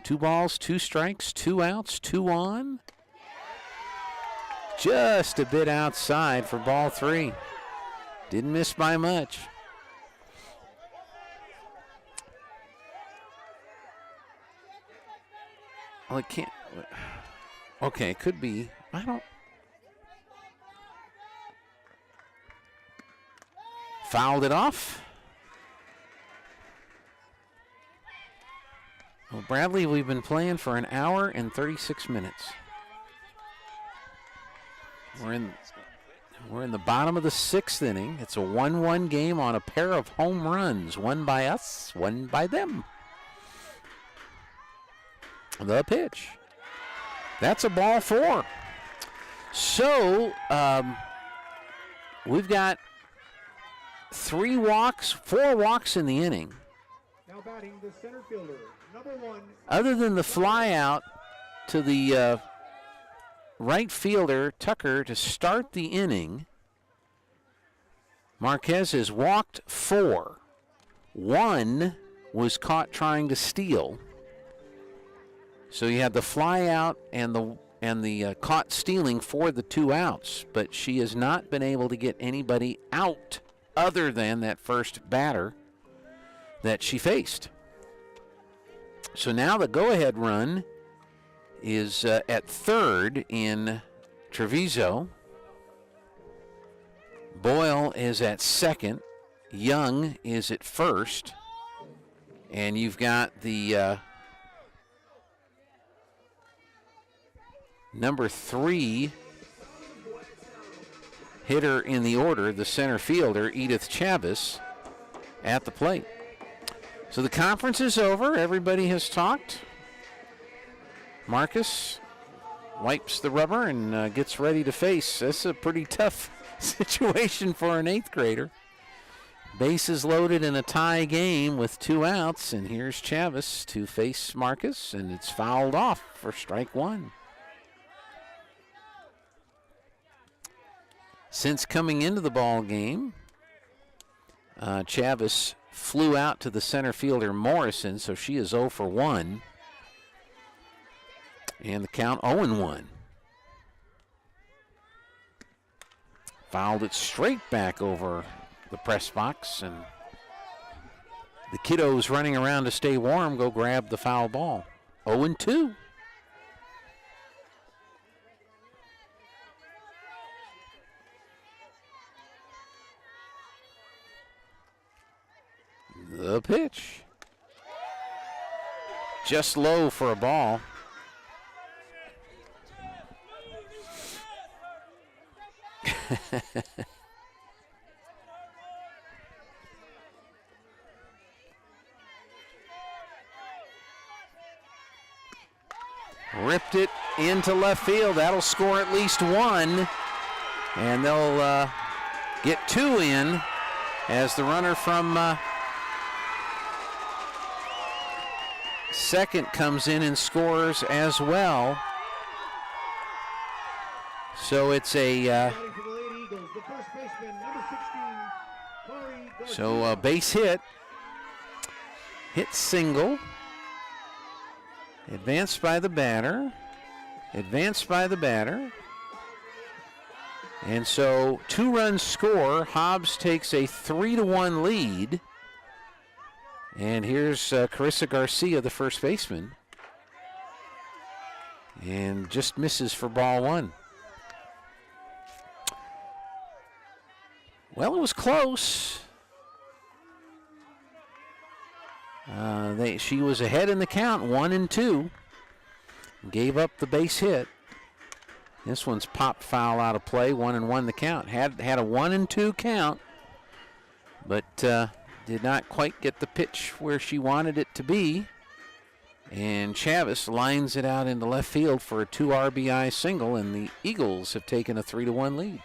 2 balls, 2 strikes, 2 outs, 2 on. Just a bit outside for ball 3. Didn't miss by much. Well, it can't. Okay, it could be. I don't. Fouled it off. Well, Bradley, we've been playing for an hour and 36 minutes. We're in. We're in the bottom of the 6th inning. It's a 1-1 game on a pair of home runs, one by us, one by them. The pitch. That's a ball 4. So we've got 4 walks in the inning. Now batting the center fielder, number 1. Other than the fly out to the right fielder, Tucker, to start the inning, Marquez has walked 4. 1 was caught trying to steal. So you had the fly out and the caught stealing for the 2 outs, but she has not been able to get anybody out other than that first batter that she faced. So now the go-ahead run is at third in Treviso. Boyle is at second. Young is at first. And you've got the number 3 hitter in the order, the center fielder, Edith Chavez, at the plate. So the conference is over. Everybody has talked. Marcus wipes the rubber and gets ready to face. That's a pretty tough situation for an 8th grader. Bases loaded in a tie game with 2 outs, and here's Chavez to face Marcus, and it's fouled off for strike 1. Since coming into the ball game, Chavez flew out to the center fielder Morrison, so she is 0 for 1. And the count 0-1. Fouled it straight back over the press box, and the kiddos running around to stay warm go grab the foul ball. 0-2. The pitch. Just low for a ball. Ripped it into left field. That'll score at least 1. And they'll get 2 in as the runner from second comes in and scores as well. So it's a base hit, single, advanced by the batter, and so 2 runs score. Hobbs takes a 3-1 lead. And here's Carissa Garcia, the first baseman, and just misses for ball 1. Well, it was close. She was ahead in the count, 1-2. Gave up the base hit. This one's popped foul out of play, 1-1 the count. Had a 1-2 count, but did not quite get the pitch where she wanted it to be. And Chavez lines it out into left field for a 2 RBI single, and the Eagles have taken a 3-1 lead.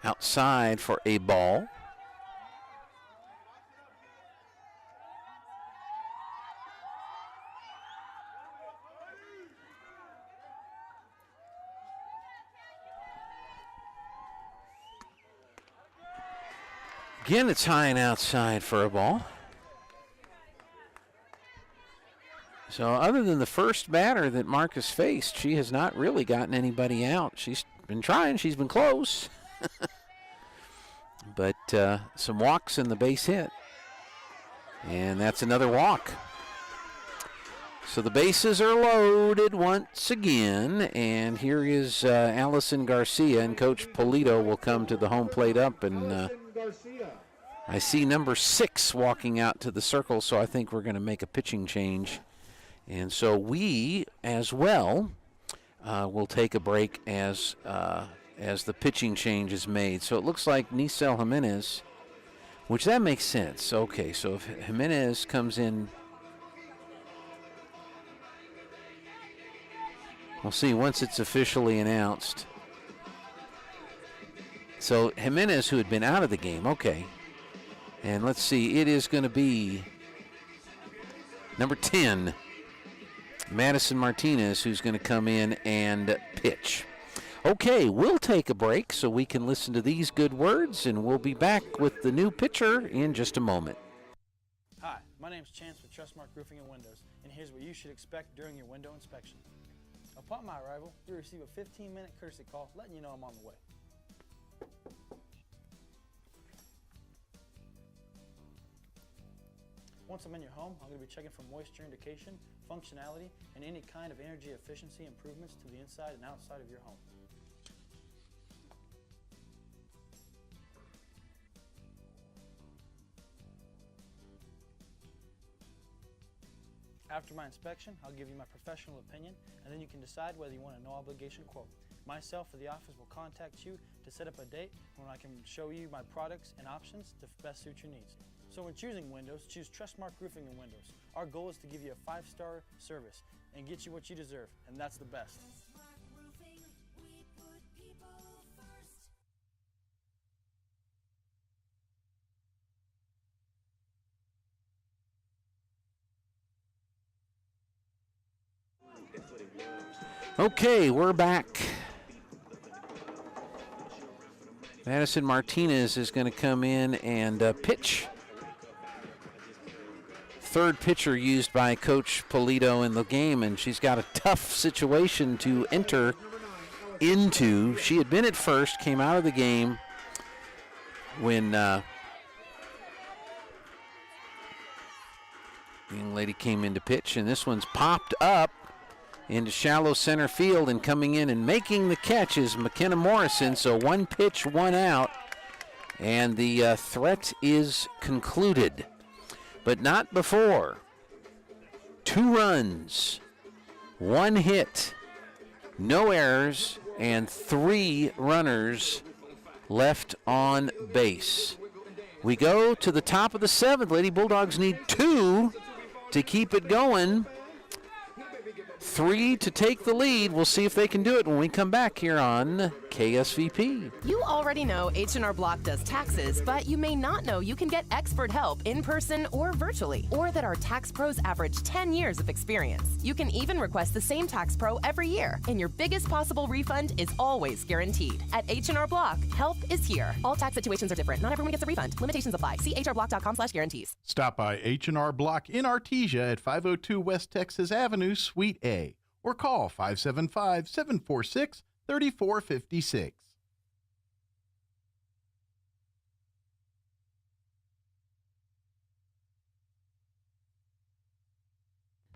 Outside for a ball. Again, it's high and outside for a ball. So other than the first batter that Marcus faced, she has not really gotten anybody out. She's been trying. She's been close. But some walks and the base hit. And that's another walk. So the bases are loaded once again. And here is Allison Garcia, and Coach Polito will come to the home plate up. And I see number 6 walking out to the circle, so I think we're going to make a pitching change And so we, as well, will take a break as the pitching change is made. So it looks like Nisel Jimenez, which that makes sense. Okay, so if Jimenez comes in, we'll see once it's officially announced. So Jimenez, who had been out of the game, okay. And let's see, it is going to be number 10, Madison Martinez, who's going to come in and pitch. Okay, we'll take a break so we can listen to these good words, and we'll be back with the new pitcher in just a moment. Hi, my name is Chance with Trustmark Roofing and Windows, and here's what you should expect during your window inspection. Upon my arrival, you'll receive a 15-minute courtesy call letting you know I'm on the way. Once I'm in your home, I'm going to be checking for moisture indication, functionality, and any kind of energy efficiency improvements to the inside and outside of your home. After my inspection, I'll give you my professional opinion, and then you can decide whether you want a no-obligation quote. Myself or the office will contact you to set up a date when I can show you my products and options to best suit your needs. So when choosing windows, choose Trustmark Roofing and Windows. Our goal is to give you a 5-star service and get you what you deserve, and that's the best. Okay, we're back. Madison Martinez is going to come in and pitch. Third pitcher used by Coach Polito in the game, and she's got a tough situation to enter into. She had been at first, came out of the game when the young lady came in to pitch, and this one's popped up into shallow center field, and coming in and making the catch is McKenna Morrison. So 1 pitch, 1 out, and the threat is concluded. But not before. 2 runs, 1 hit, no errors, and 3 runners left on base. We go to the top of the 7th. Lady Bulldogs need 2 to keep it going. 3 to take the lead. We'll see if they can do it when we come back here on KSVP. You already know H&R Block does taxes, but you may not know you can get expert help in person or virtually, or that our tax pros average 10 years of experience. You can even request the same tax pro every year, and your biggest possible refund is always guaranteed. At H&R Block, help is here. All tax situations are different. Not everyone gets a refund. Limitations apply. See hrblock.com/guarantees. Stop by H&R Block in Artesia at 502 West Texas Avenue, Suite A, or call 575-746-3456.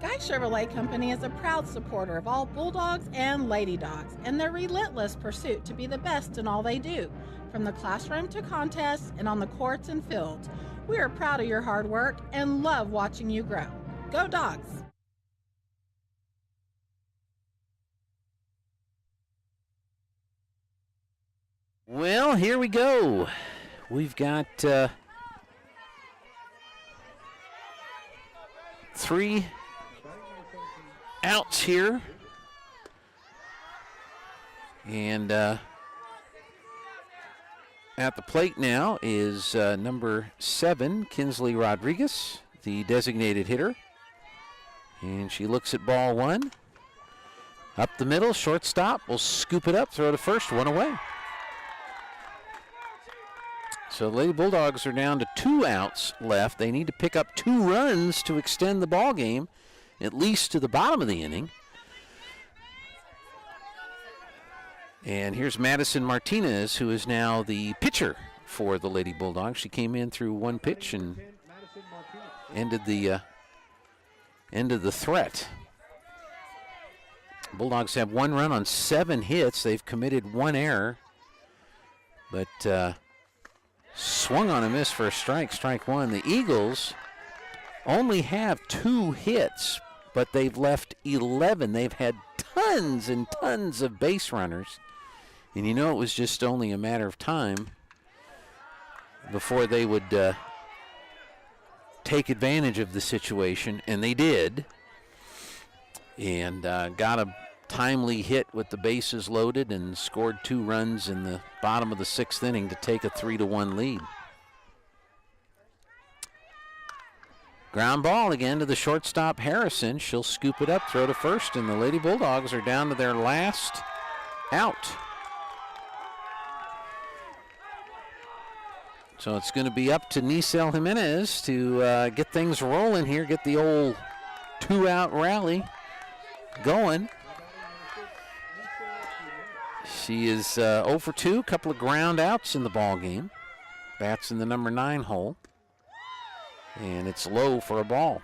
Guy Chevrolet Company is a proud supporter of all Bulldogs and Lady Dogs and their relentless pursuit to be the best in all they do, from the classroom to contests and on the courts and fields. We are proud of your hard work and love watching you grow. Go Dogs! Well, here we go. We've got 3 outs here. And at the plate now is number 7, Kinsley Rodriguez, the designated hitter. And she looks at ball 1. Up the middle, shortstop will scoop it up, throw to first, 1 away. So the Lady Bulldogs are down to 2 outs left. They need to pick up 2 runs to extend the ball game, at least to the bottom of the inning. And here's Madison Martinez, who is now the pitcher for the Lady Bulldogs. She came in through 1 pitch and ended the threat. Bulldogs have 1 run on 7 hits. They've committed 1 error, but swung on a miss for a strike, strike 1. The Eagles only have 2 hits, but they've left 11. They've had tons and tons of base runners. And you know it was just only a matter of time before they would take advantage of the situation, and they did. And got a timely hit with the bases loaded and scored 2 runs in the bottom of the 6th inning to take a 3-1 lead. Ground ball again to the shortstop, Harrison. She'll scoop it up, throw to first, and the Lady Bulldogs are down to their last out. So it's going to be up to Nisel Jimenez to get things rolling here, get the old 2-out rally going. She is 0 for 2, a couple of ground outs in the ball game. Bats in the number 9 hole. And it's low for a ball.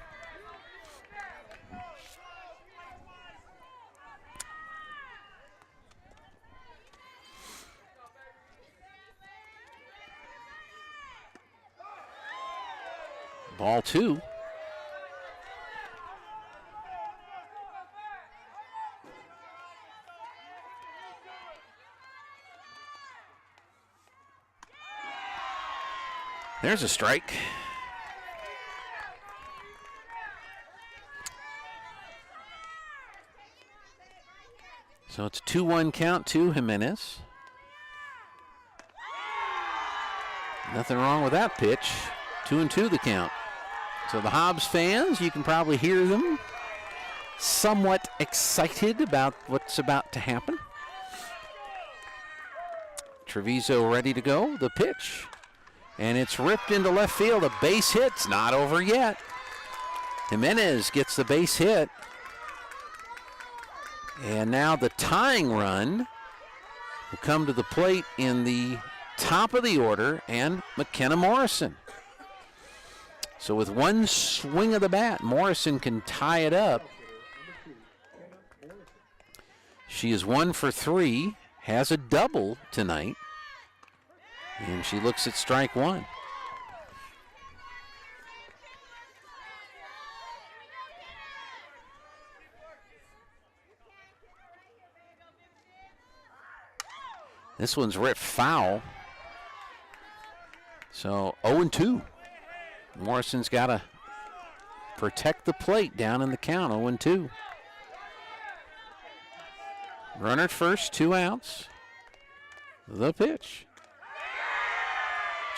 Ball 2. There's a strike. So it's 2-1 count to Jimenez. Nothing wrong with that pitch. 2-2 the count. So the Hobbs fans, you can probably hear them somewhat excited about what's about to happen. Treviso ready to go. The pitch. And it's ripped into left field. A base hit's not over yet. Jimenez gets the base hit. And now the tying run will come to the plate in the top of the order, and McKenna Morrison. So with one swing of the bat, Morrison can tie it up. She is 1 for 3, has a double tonight, and she looks at strike 1. This one's ripped foul. So 0-2. Morrison's got to protect the plate down in the count, 0-2. Runner at first, 2 outs. The pitch.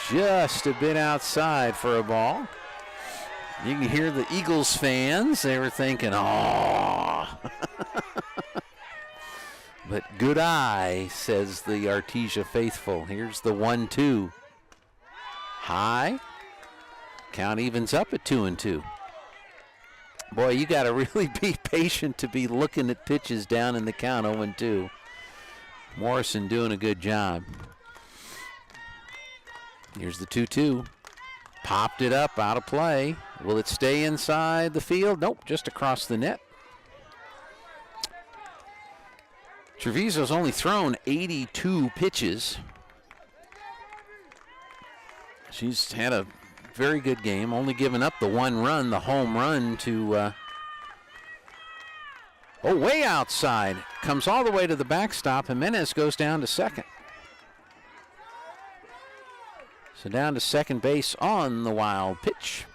Just a bit outside for a ball. You can hear the Eagles fans. They were thinking, oh. But good eye, says the Artesia faithful. Here's the 1-2. High. Count evens up at 2-2. Boy, you got to really be patient to be looking at pitches down in the count, 0-2. Morrison doing a good job. Here's the 2-2. Popped it up, out of play. Will it stay inside the field? Nope, just across the net. Treviso's only thrown 82 pitches. She's had a very good game, only given up the 1 run, the home run to, way outside. Comes all the way to the backstop. Jimenez goes down to second. So down to second base on the wild pitch.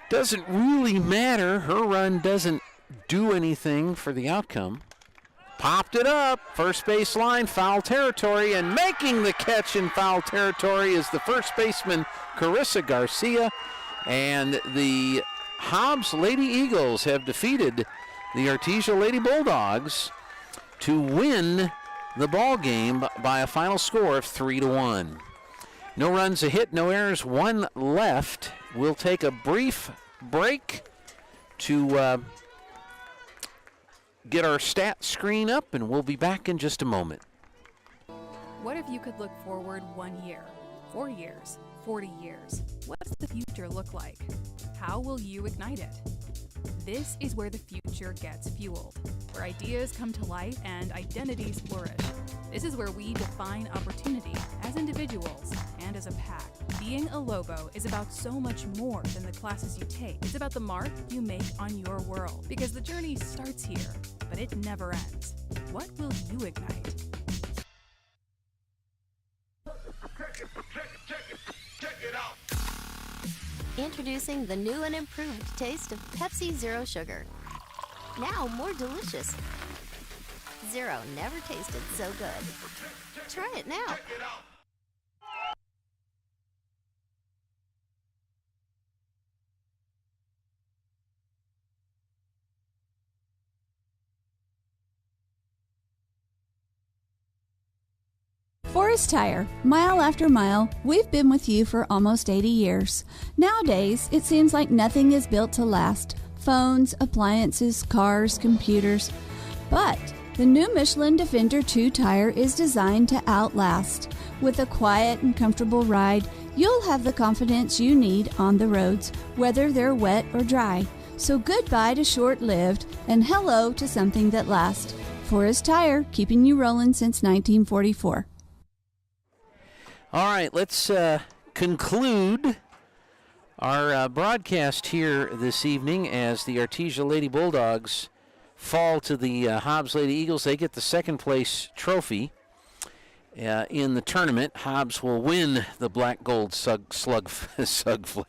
Doesn't really matter. Her run doesn't do anything for the outcome. Popped it up, first base line, foul territory, and making the catch in foul territory is the first baseman, Carissa Garcia. And the Hobbs Lady Eagles have defeated the Artesia Lady Bulldogs to win the ball game by a final score of 3-1. No runs, a hit, no errors, 1 left. We'll take a brief break to get our stat screen up, and we'll be back in just a moment. What if you could look forward 1 year, 4 years, 40 years? What's the future look like? How will you ignite it? This is where the future gets fueled, where ideas come to life and identities flourish. This is where we define opportunity as individuals and as a pack. Being a Lobo is about so much more than the classes you take. It's about the mark you make on your world. Because the journey starts here, but it never ends. What will you ignite? Introducing the new and improved taste of Pepsi Zero Sugar. Now more delicious. Zero never tasted so good. Try it now. Forest Tire, mile after mile, we've been with you for almost 80 years. Nowadays, it seems like nothing is built to last. Phones, appliances, cars, computers. But the new Michelin Defender 2 tire is designed to outlast. With a quiet and comfortable ride, you'll have the confidence you need on the roads, whether they're wet or dry. So goodbye to short-lived and hello to something that lasts. Forest Tire, keeping you rolling since 1944. All right, let's conclude our broadcast here this evening as the Artesia Lady Bulldogs fall to the Hobbs Lady Eagles. They get the second place trophy in the tournament. Hobbs will win the black gold Slugfest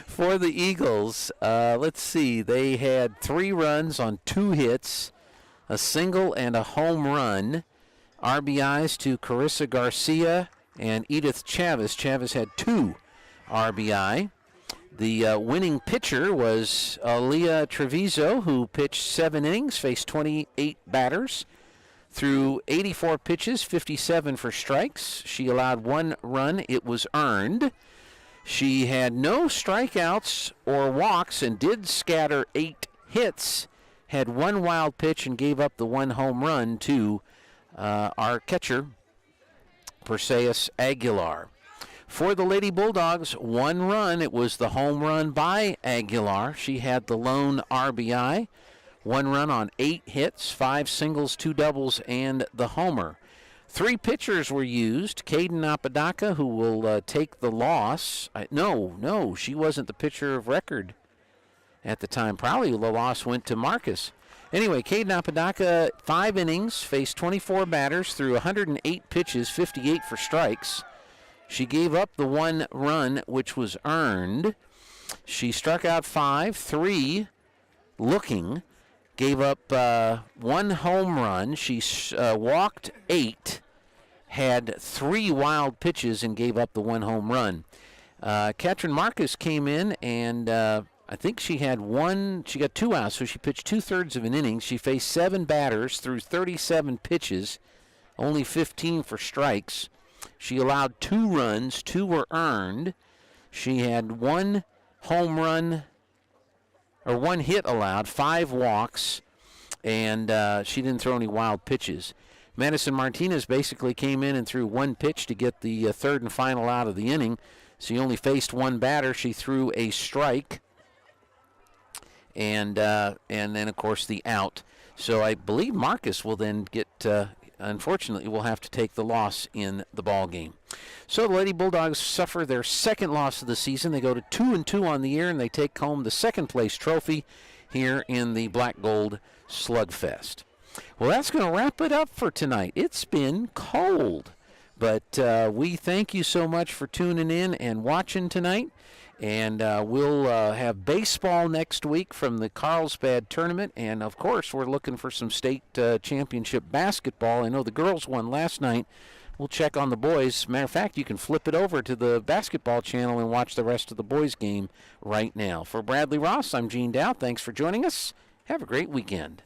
for the Eagles. Let's see, they had 3 runs on 2 hits, a single and a home run. RBIs to Carissa Garcia and Edith Chavez. Chavez had 2 RBI. The winning pitcher was Leah Treviso, who pitched 7 innings, faced 28 batters, threw 84 pitches, 57 for strikes. She allowed 1 run. It was earned. She had no strikeouts or walks and did scatter 8 hits, had 1 wild pitch and gave up the 1 home run to our catcher, Perseus Aguilar. For the Lady Bulldogs, 1 run. It was the home run by Aguilar. She had the lone RBI. 1 run on 8 hits, 5 singles, 2 doubles, and the homer. 3 pitchers were used. Caden Apodaca, who will take the loss. No, she wasn't the pitcher of record at the time. Probably the loss went to Marcus. Anyway, Caden Apodaca, 5 innings, faced 24 batters, threw 108 pitches, 58 for strikes. She gave up the 1 run, which was earned. She struck out 5, 3 looking, gave up 1 home run. She walked 8, had 3 wild pitches, and gave up the 1 home run. Katrin Marcus came in, and I think she got 2 outs, so she pitched 2/3 of an inning. She faced 7 batters, threw 37 pitches, only 15 for strikes. She allowed 2 runs, 2 were earned. She had 1 home run, or 1 hit allowed, 5 walks, and she didn't throw any wild pitches. Madison Martinez basically came in and threw 1 pitch to get the 3rd and final out of the inning. She only faced 1 batter. She threw a strike, and then, of course, the out. So I believe Marcus will then get, unfortunately, will have to take the loss in the ball game. So the Lady Bulldogs suffer their 2nd loss of the season. They go to 2-2 on the year, and they take home the 2nd place trophy here in the Black Gold Slugfest. Well, that's going to wrap it up for tonight. It's been cold, but we thank you so much for tuning in and watching tonight. And we'll have baseball next week from the Carlsbad tournament. And, of course, we're looking for some state championship basketball. I know the girls won last night. We'll check on the boys. Matter of fact, you can flip it over to the basketball channel and watch the rest of the boys' game right now. For Bradley Ross, I'm Gene Dow. Thanks for joining us. Have a great weekend.